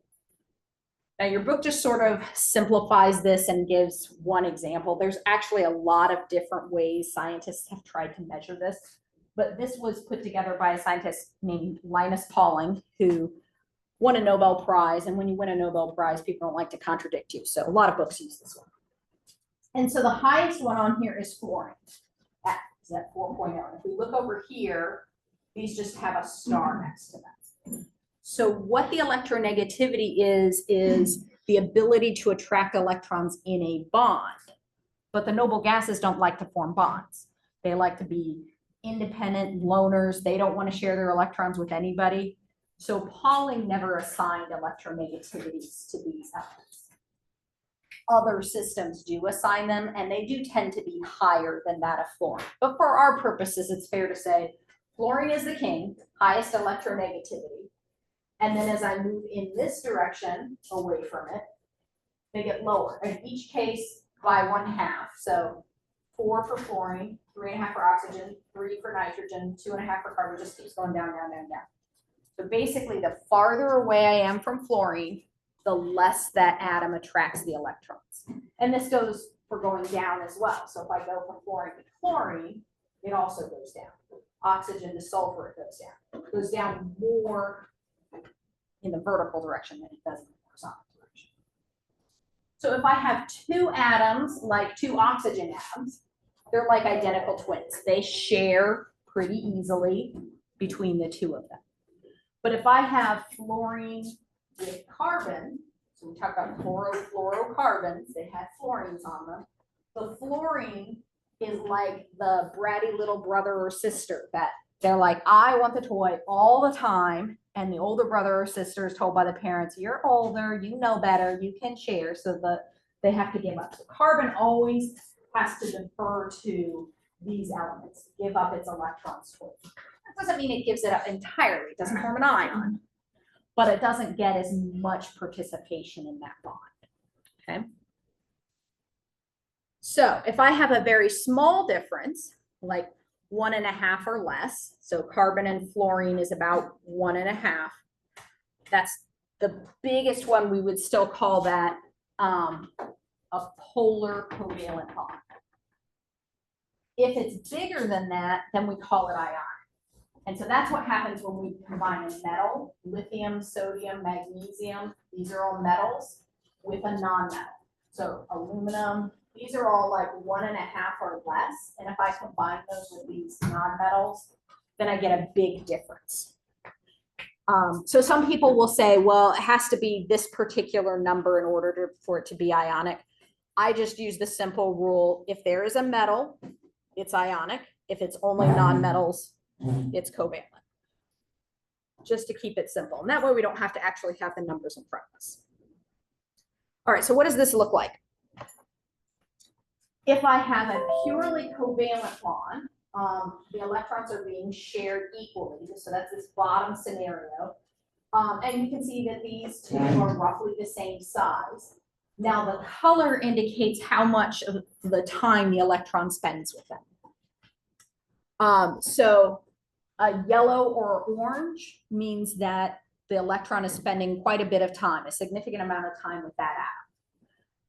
Now your book just sort of simplifies this and gives one example. There's actually a lot of different ways scientists have tried to measure this, but this was put together by a scientist named Linus Pauling, who won a Nobel Prize. And when you win a Nobel Prize, people don't like to contradict you. So a lot of books use this one. And so the highest one on here is fluorine. That is at 4.0. And if we look over here, these just have a star next to them. So what the electronegativity is the ability to attract electrons in a bond. But the noble gases don't like to form bonds. They like to be independent loners. They don't want to share their electrons with anybody. So Pauling never assigned electronegativities to these elements. Other systems do assign them, and they do tend to be higher than that of fluorine. But for our purposes, it's fair to say fluorine is the king, highest electronegativity. And then as I move in this direction away from it, they get lower. In each case by 1/2. So 4 for fluorine, 3.5 for oxygen, 3 for nitrogen, 2.5 for carbon. Just keeps going down, down, down, down. So basically, the farther away I am from fluorine, the less that atom attracts the electrons. And this goes for going down as well. So if I go from fluorine to chlorine, it also goes down. Oxygen to sulfur, it goes down. It goes down more in the vertical direction than it does in the horizontal direction. So if I have 2 atoms, like 2 oxygen atoms, they're like identical twins. They share pretty easily between the 2 of them. But if I have fluorine with carbon, so we talk about chlorofluorocarbons, they have fluorines on them. The fluorine is like the bratty little brother or sister that they're like, I want the toy all the time. And the older brother or sister is told by the parents, you're older, you know better, you can share. So that they have to give up. So carbon always has to defer to these elements, give up its electrons to it. That doesn't mean it gives it up entirely. It doesn't form an ion, but it doesn't get as much participation in that bond. Okay. So if I have a very small difference, like 1.5 or less, so carbon and fluorine is about 1.5. That's the biggest one. We would still call that a polar covalent bond. If it's bigger than that, then we call it ionic. And so that's what happens when we combine a metal, lithium, sodium, magnesium. These are all metals with a non-metal. So aluminum, these are all like 1.5 or less. And if I combine those with these non-metals, then I get a big difference. So some people will say, well, it has to be this particular number in order for it to be ionic. I just use the simple rule. If there is a metal, it's ionic. If it's only non-metals, it's covalent. Just to keep it simple. And that way we don't have to actually have the numbers in front of us. All right, so what does this look like? If I have a purely covalent bond, the electrons are being shared equally. So that's this bottom scenario. And you can see that these 2 are roughly the same size. Now the color indicates how much of the time the electron spends with them. So a yellow or orange means that the electron is spending quite a bit of time, a significant amount of time with that atom.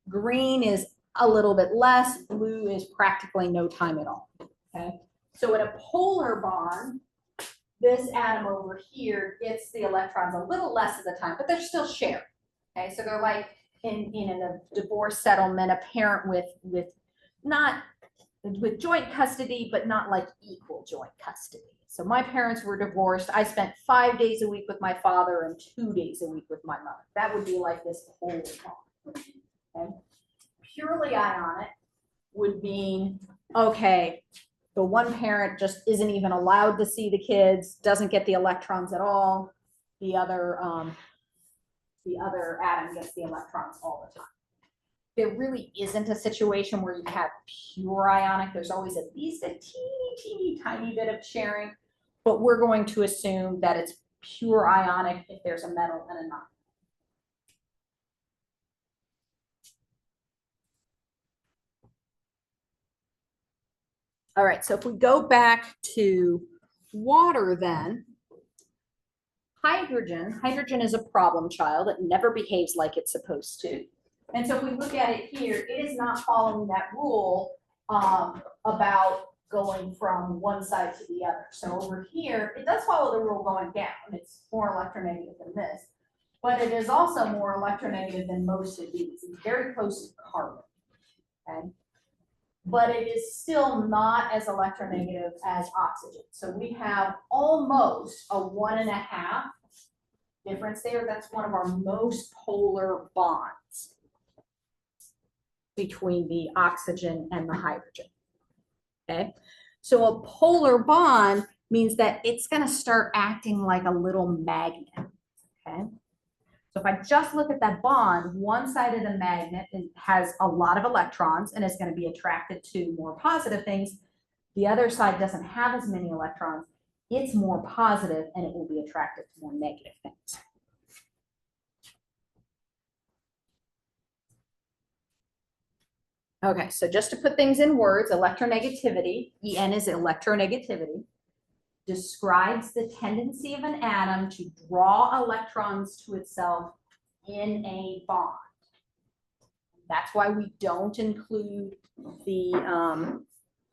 Green is a little bit less, blue is practically no time at all. Okay, so in a polar bond, this atom over here gets the electrons a little less of the time, but they're still shared. Okay, so they're like in a divorce settlement, a parent with joint custody, but not like equal joint custody. So my parents were divorced. I spent 5 days a week with my father and 2 days a week with my mother. That would be like this polar bond. Okay. Purely ionic would mean, okay, the one parent just isn't even allowed to see the kids, doesn't get the electrons at all. The other atom gets the electrons all the time. There really isn't a situation where you have pure ionic. There's always at least a teeny tiny bit of sharing, but we're going to assume that it's pure ionic if there's a metal and a non. All right, so if we go back to water then, hydrogen is a problem child. It never behaves like it's supposed to. And so if we look at it here, it is not following that rule about going from one side to the other. So over here, it does follow the rule going down. It's more electronegative than this, but it is also more electronegative than most of these. It's very close to carbon, okay? But it is still not as electronegative as oxygen. So we have almost a 1.5 difference there. That's one of our most polar bonds between the oxygen and the hydrogen. Okay, so a polar bond means that it's going to start acting like a little magnet. Okay, so if I just look at that bond, one side of the magnet has a lot of electrons and is going to be attracted to more positive things. The other side doesn't have as many electrons. It's more positive and it will be attracted to more negative things. Okay, so just to put things in words, electronegativity, En is electronegativity, describes the tendency of an atom to draw electrons to itself in a bond. That's why we don't include the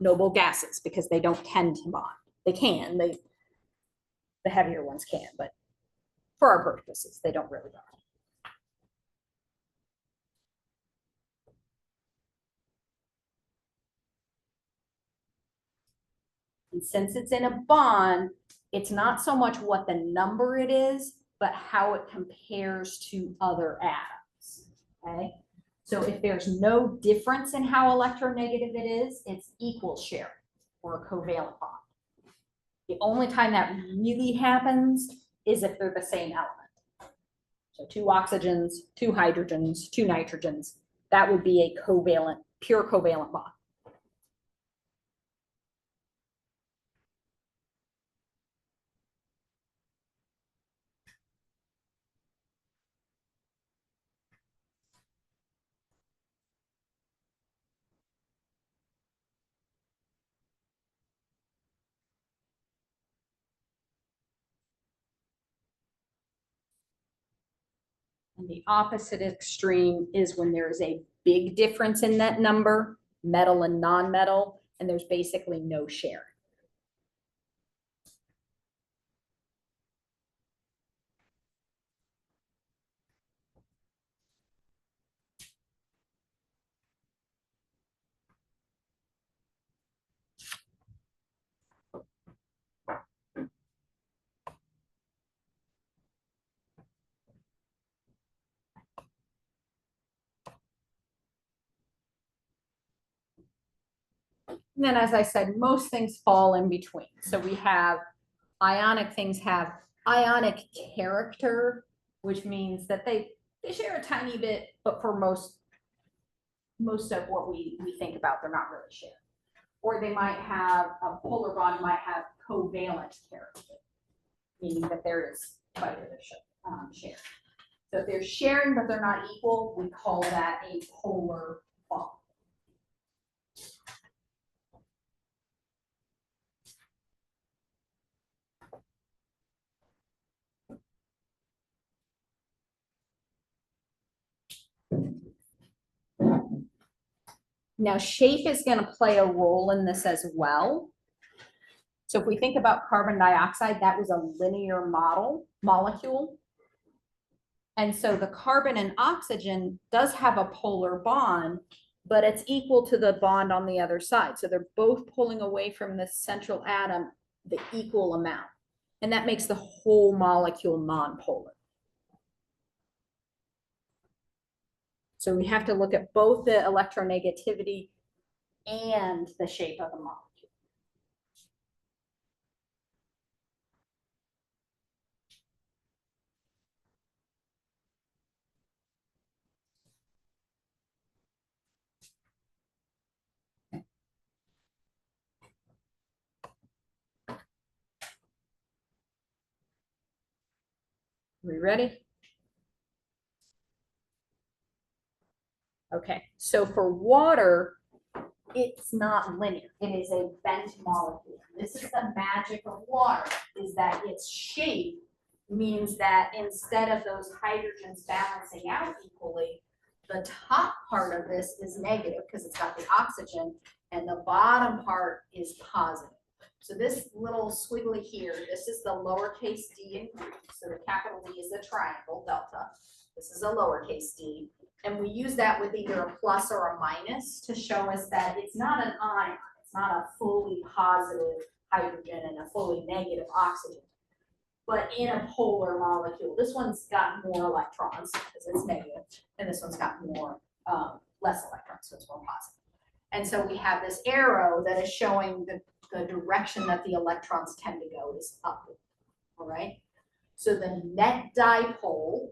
noble gases, because they don't tend to bond. They can, the heavier ones can, but for our purposes, they don't really bond. And since it's in a bond, it's not so much what the number it is, but how it compares to other atoms, okay? So if there's no difference in how electronegative it is, it's equal sharing or a covalent bond. The only time that really happens is if they're the same element. So 2 oxygens, 2 hydrogens, 2 nitrogens, that would be a covalent, pure covalent bond. And the opposite extreme is when there's a big difference in that number, metal and non-metal, and there's basically no sharing. And then, as I said, most things fall in between. So we have ionic things have ionic character, which means that they share a tiny bit, but for most of what we think about, they're not really sharing. Or they might have a polar bond might have covalent character, meaning that there is quite a bit of sharing. So if they're sharing but they're not equal, we call that a polar bond. Now, shape is going to play a role in this as well. So if we think about carbon dioxide, that was a linear molecule. And so the carbon and oxygen does have a polar bond, but it's equal to the bond on the other side. So they're both pulling away from the central atom the equal amount. And that makes the whole molecule nonpolar. So we have to look at both the electronegativity and the shape of the molecule. We ready? Okay, so for water, it's not linear. It is a bent molecule. This is the magic of water, is that its shape means that instead of those hydrogens balancing out equally, the top part of this is negative because it's got the oxygen, and the bottom part is positive. So this little squiggly here, this is the lowercase d in Greek. So the capital D is the triangle, delta. This is a lowercase d. And we use that with either a plus or a minus to show us that it's not an ion. It's not a fully positive hydrogen and a fully negative oxygen. But in a polar molecule, this one's got more electrons because it's negative, and this one's got more, less electrons, so it's more positive. And so we have this arrow that is showing the direction that the electrons tend to go is upward, all right? So the net dipole,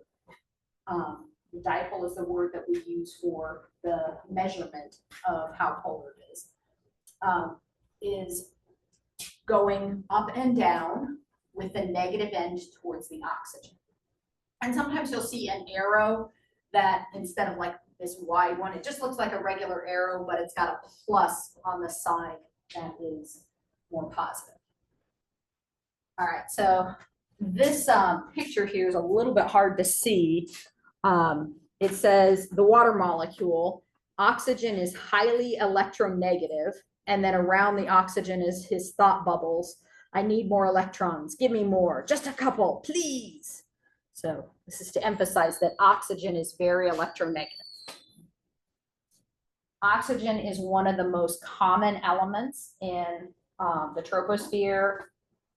the dipole is the word that we use for the measurement of how polar it is going up and down with the negative end towards the oxygen. And sometimes you'll see an arrow that instead of like this wide one, it just looks like a regular arrow, but it's got a plus on the side that is more positive. All right, so this picture here is a little bit hard to see. It says the water molecule, oxygen is highly electronegative, and then around the oxygen is his thought bubbles. I need more electrons, give me more, just a couple, please. So this is to emphasize that oxygen is very electronegative. Oxygen is one of the most common elements in the troposphere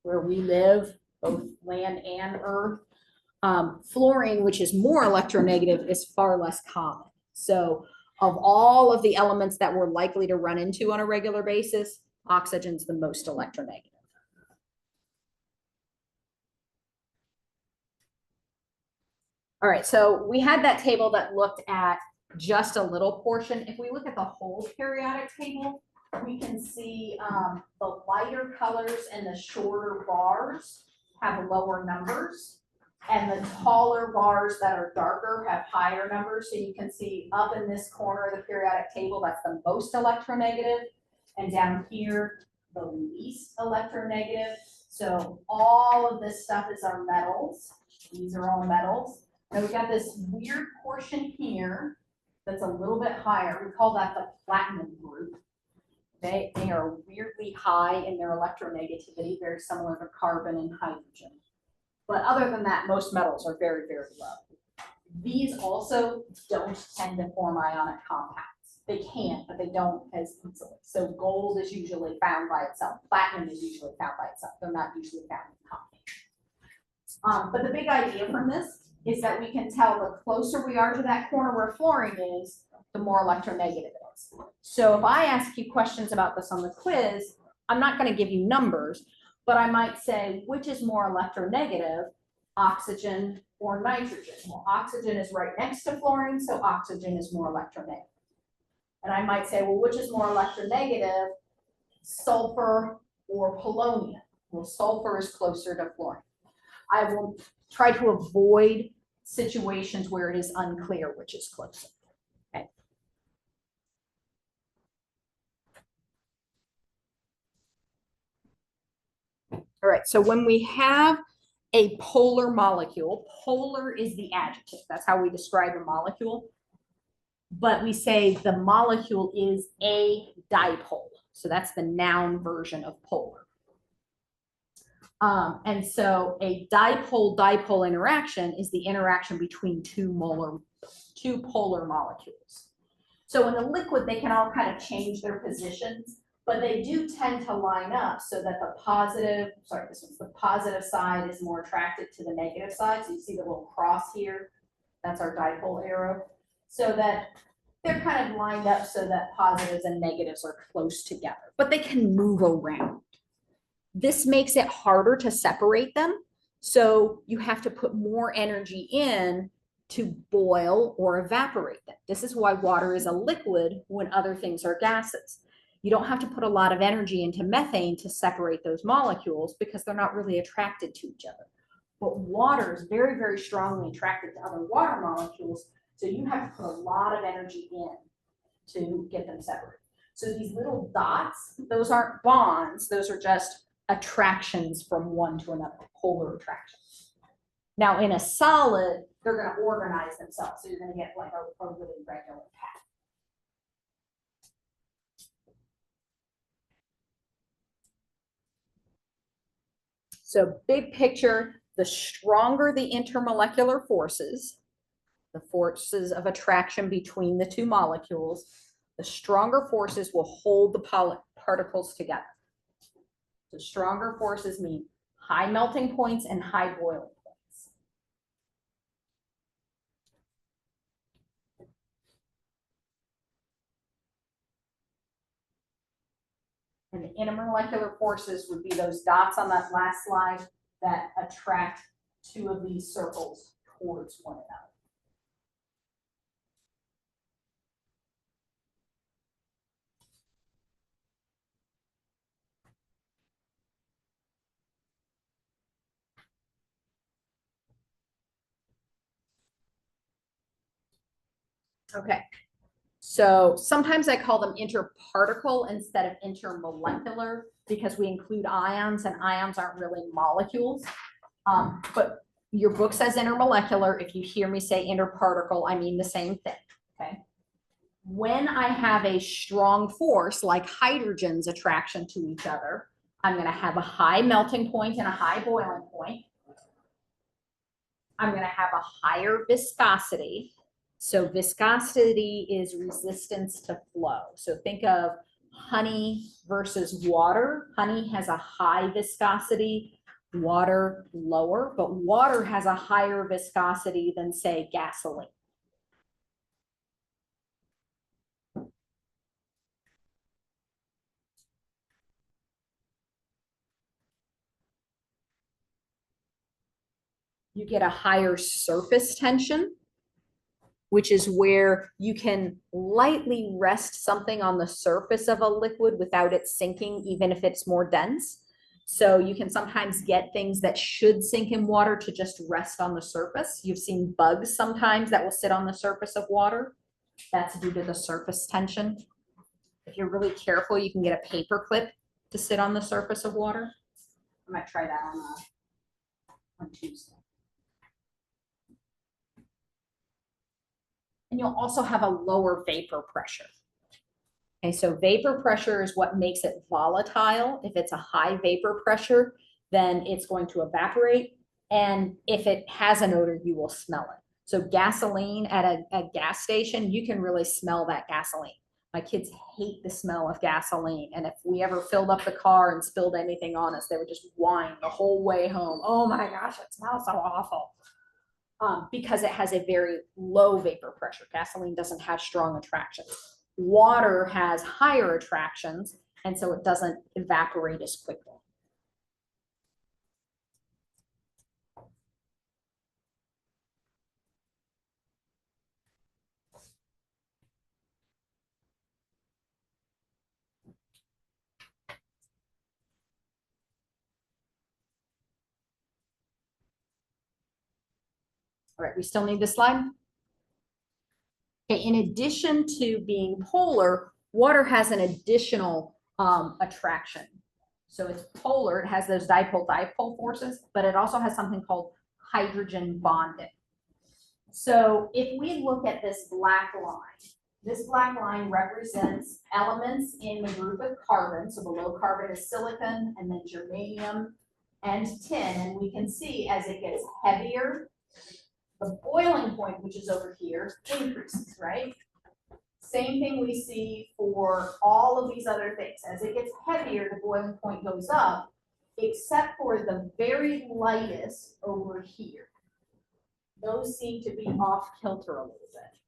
where we live, both land and earth. Fluorine, which is more electronegative, is far less common. So of all of the elements that we're likely to run into on a regular basis, oxygen's the most electronegative. All right, so we had that table that looked at just a little portion. If we look at the whole periodic table, we can see the lighter colors and the shorter bars have lower numbers, and the taller bars that are darker have higher numbers. So you can see up in this corner of the periodic table, that's the most electronegative, and down here, the least electronegative. So all of this stuff is our metals. These are all metals. Now we got this weird portion here that's a little bit higher. We call that the platinum group. They are weirdly high in their electronegativity, very similar to carbon and hydrogen. But other than that, most metals are very, very low. These also don't tend to form ionic compounds. They can, but they don't as easily. So gold is usually found by itself. Platinum is usually found by itself. They're not usually found in combination. But the big idea from this is that we can tell the closer we are to that corner where fluorine is, the more electronegative it is. So if I ask you questions about this on the quiz, I'm not going to give you numbers, but I might say, which is more electronegative, oxygen or nitrogen? Well, oxygen is right next to fluorine, so oxygen is more electronegative. And I might say, well, which is more electronegative, sulfur or polonium? Well, sulfur is closer to fluorine. I will try to avoid situations where it is unclear which is closer. Okay. All right, so when we have a polar molecule, polar is the adjective. That's how we describe a molecule. But we say the molecule is a dipole. So that's the noun version of polar. And so a dipole-dipole interaction is the interaction between two polar molecules. So in a liquid, they can all kind of change their positions, but they do tend to line up so that the positive, the positive side is more attracted to the negative side. So you see the little cross here, that's our dipole arrow. So that they're kind of lined up so that positives and negatives are close together, but they can move around. This makes it harder to separate them. So you have to put more energy in to boil or evaporate them. This is why water is a liquid when other things are gases. You don't have to put a lot of energy into methane to separate those molecules because they're not really attracted to each other. But water is very, very strongly attracted to other water molecules. So you have to put a lot of energy in to get them separated. So these little dots, those aren't bonds, those are just attractions from one to another, polar attractions. Now in a solid, they're going to organize themselves. So you're going to get like a really regular path. So big picture, the stronger the intermolecular forces, the forces of attraction between the two molecules, the stronger forces will hold the particles together. So stronger forces mean high melting points and high boiling points. And the intermolecular forces would be those dots on that last slide that attract two of these circles towards one another. Okay, so sometimes I call them interparticle instead of intermolecular because we include ions and ions aren't really molecules. But your book says intermolecular. If you hear me say interparticle, I mean the same thing, okay? When I have a strong force like hydrogen's attraction to each other, I'm going to have a high melting point and a high boiling point. I'm going to have a higher viscosity. So viscosity is resistance to flow. So think of honey versus water. Honey has a high viscosity, water lower, but water has a higher viscosity than, say, gasoline. You get a higher surface tension, which is where you can lightly rest something on the surface of a liquid without it sinking, even if it's more dense. So you can sometimes get things that should sink in water to just rest on the surface. You've seen bugs sometimes that will sit on the surface of water. That's due to the surface tension. If you're really careful, you can get a paper clip to sit on the surface of water. I might try that on Tuesday. And you'll also have a lower vapor pressure. Okay, so vapor pressure is what makes it volatile. If it's a high vapor pressure, then it's going to evaporate. And if it has an odor, you will smell it. So gasoline at a gas station, you can really smell that gasoline. My kids hate the smell of gasoline. And if we ever filled up the car and spilled anything on us, they would just whine the whole way home. Oh my gosh, it smells so awful. Because it has a very low vapor pressure. Gasoline doesn't have strong attractions. Water has higher attractions, and so it doesn't evaporate as quickly. All right, we still need this slide. Okay, in addition to being polar, water has an additional attraction. So it's polar, it has those dipole-dipole forces, but it also has something called hydrogen bonding. So if we look at this black line represents elements in the group of carbon. So below carbon is silicon, and then germanium and tin. And we can see as it gets heavier, the boiling point, which is over here, increases, right? Same thing we see for all of these other things. As it gets heavier, the boiling point goes up, except for the very lightest over here. Those seem to be off kilter a little bit.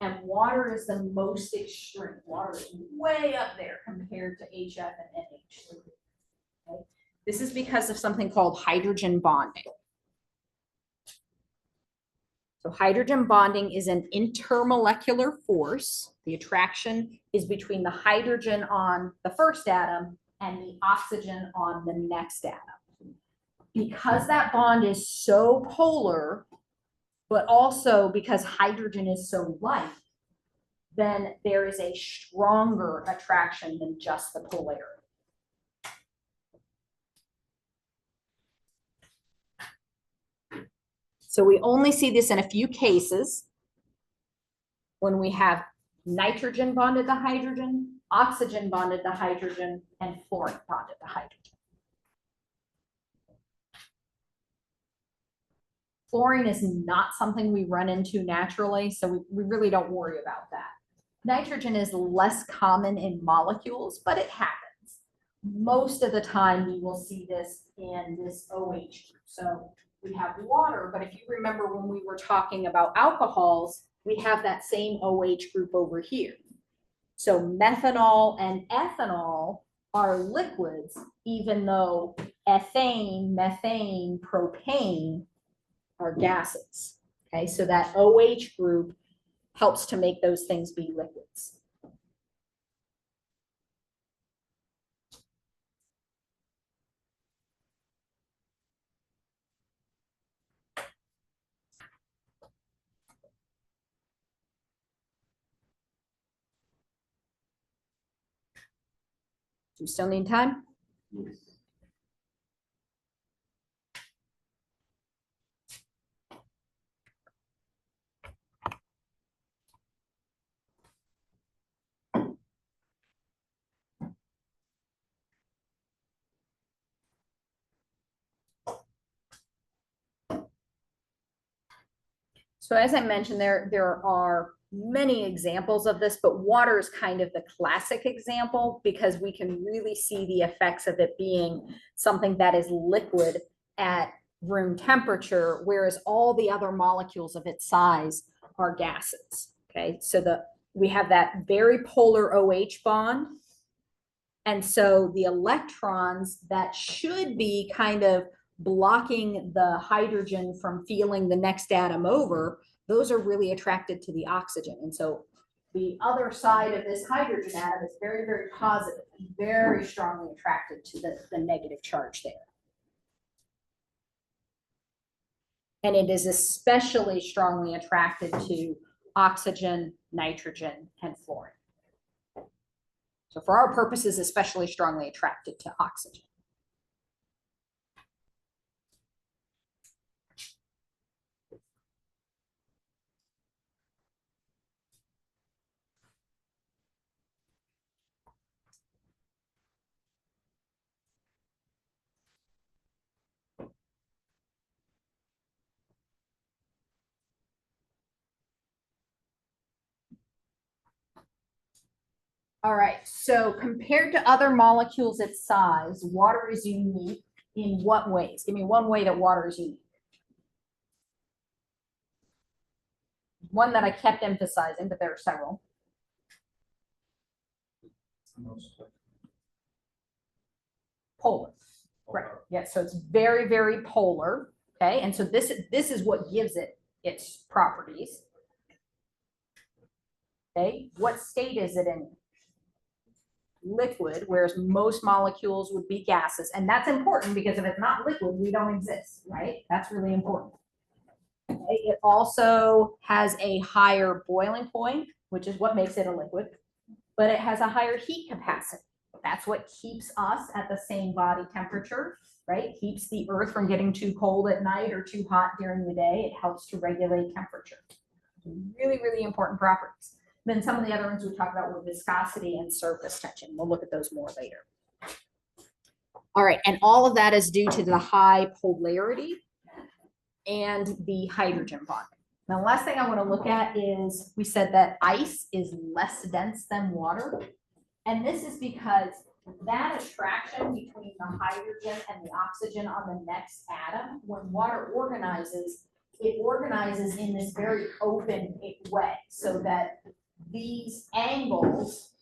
And water is the most extreme. Water is way up there compared to HF and NH3. Okay? This is because of something called hydrogen bonding. So hydrogen bonding is an intermolecular force. The attraction is between the hydrogen on the first atom and the oxygen on the next atom. Because that bond is so polar, but also because hydrogen is so light, then there is a stronger attraction than just the polarity. So we only see this in a few cases when we have nitrogen bonded to hydrogen, oxygen bonded to hydrogen, and fluorine bonded to hydrogen. Fluorine is not something we run into naturally, so we really don't worry about that. Nitrogen is less common in molecules, but it happens. Most of the time, you will see this in this OH group. So we have water, but if you remember when we were talking about alcohols, we have that same OH group over here. So methanol and ethanol are liquids, even though ethane, methane, propane are gases. Okay, so that OH group helps to make those things be liquids. Do you still need time? Yes. So as I mentioned, there are many examples of this, but water is kind of the classic example because we can really see the effects of it being something that is liquid at room temperature, whereas all the other molecules of its size are gases. Okay, so we have that very polar OH bond. And so the electrons that should be kind of blocking the hydrogen from feeling the next atom over, those are really attracted to the oxygen. And so the other side of this hydrogen atom is very, very positive, very strongly attracted to the negative charge there. And it is especially strongly attracted to oxygen, nitrogen, and fluorine. So for our purposes, especially strongly attracted to oxygen. All right, so compared to other molecules its size, water is unique in what ways? Give me one way that water is unique. One that I kept emphasizing, but there are several. Polar. Right. Yeah, so it's very, very polar. Okay, and so this is what gives it its properties. Okay, what state is it in? Liquid, whereas most molecules would be gases. And that's important because if it's not liquid, we don't exist, right? That's really important. Okay. It also has a higher boiling point, which is what makes it a liquid, but it has a higher heat capacity. That's what keeps us at the same body temperature, right? Keeps the earth from getting too cold at night or too hot during the day. It helps to regulate temperature. Really, really important properties. Then some of the other ones we talked about were viscosity and surface tension. We'll look at those more later. All right, and all of that is due to the high polarity and the hydrogen bonding. Now, the last thing I want to look at is we said that ice is less dense than water. And this is because that attraction between the hydrogen and the oxygen on the next atom, when water organizes, it organizes in this very open way so that these angles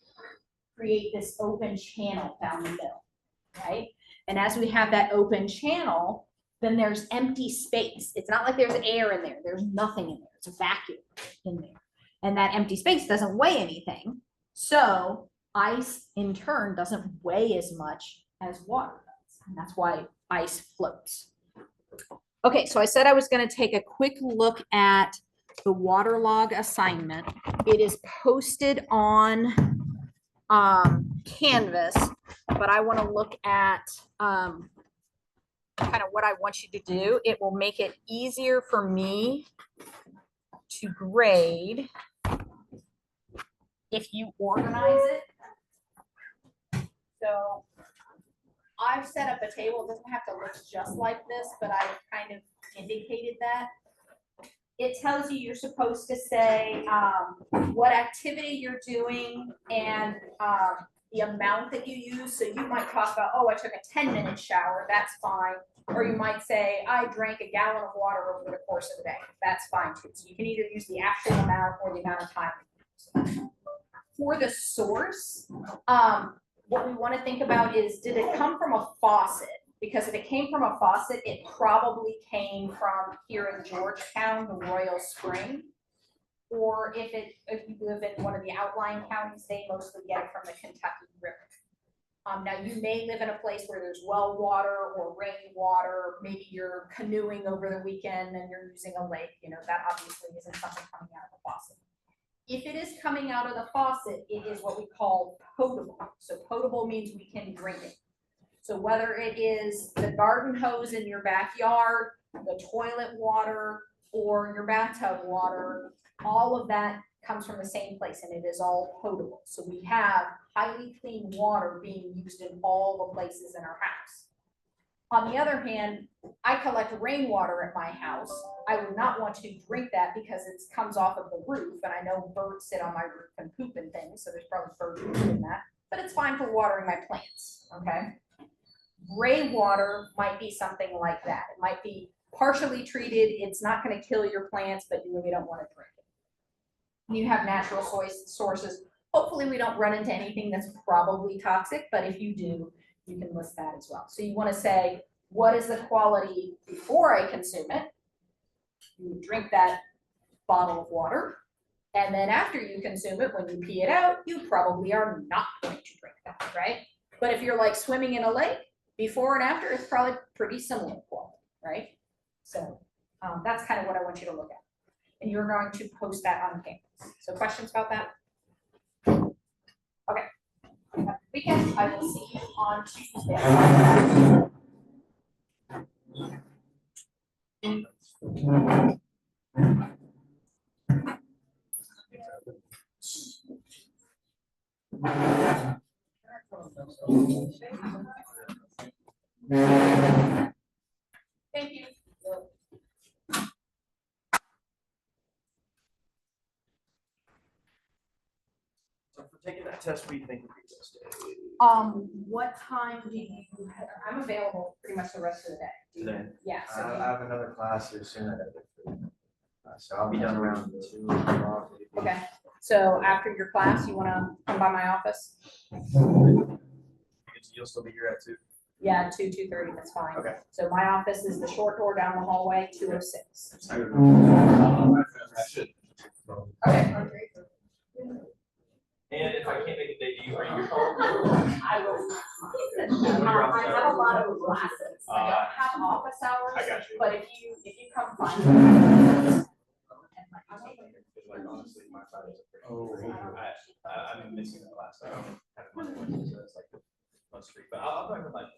create this open channel down the middle, right? And as we have that open channel, then there's empty space. It's not like there's air in there. There's nothing in there. It's a vacuum in there. And that empty space doesn't weigh anything. So ice, in turn, doesn't weigh as much as water does. And that's why ice floats. Okay, so I said I was going to take a quick look at the water log assignment. It is posted on Canvas, but I want to look at kind of what I want you to do. It will make it easier for me to grade if you organize it. So I've set up a table. It doesn't have to look just like this, but I kind of indicated that. It tells you you're supposed to say what activity you're doing and the amount that you use. So you might talk about, oh, I took a 10-minute shower. That's fine. Or you might say, I drank a gallon of water over the course of the day. That's fine too. So you can either use the actual amount or the amount of time. For the source, what we want to think about is, did it come from a faucet? Because if it came from a faucet, it probably came from here in Georgetown, the Royal Spring. Or if you live in one of the outlying counties, they mostly get it from the Kentucky River. Now you may live in a place where there's well water or rainwater. Maybe you're canoeing over the weekend and you're using a lake. You know, that obviously isn't something coming out of the faucet. If it is coming out of the faucet, it is what we call potable. So potable means we can drink it. So whether it is the garden hose in your backyard, the toilet water, or your bathtub water, all of that comes from the same place and it is all potable. So we have highly clean water being used in all the places in our house. On the other hand, I collect rainwater at my house. I would not want to drink that because it comes off of the roof, and I know birds sit on my roof and poop and things, so there's probably bird poop in that, but it's fine for watering my plants, okay? Gray water might be something like that. It might be partially treated. It's not going to kill your plants, but you really don't want to drink it. You have natural sources. Hopefully we don't run into anything that's probably toxic, but if you do, you can list that as well. So you want to say, what is the quality before I consume it? You drink that bottle of water. And then after you consume it, when you pee it out, you probably are not going to drink that, right? But if you're like swimming in a lake, before and after, it's probably pretty similar quality, right? So that's kind of what I want you to look at. And you're going to post that on campus. So questions about that? Okay. Have a good weekend. I will see you on Tuesday. Thank you. So for taking that test, what do you think would be this day? What time do you, I'm available pretty much the rest of the day. Today? Yeah, I so have another class here soon. So I'll be done around 2 o'clock. okay. So after your class, you wanna come by my office? You'll still be here at 2? Yeah, 2:30, that's fine. Okay. So my office is the short door down the hallway, 206. I should. Okay. And if I can't make a day, do you bring your I will. I have a lot of classes. I don't have office hours. I got you. But if you come find me. Like honestly, my Fridays are pretty free. I'm missing the class. I don't have one, so it's like must free. But I'll talk about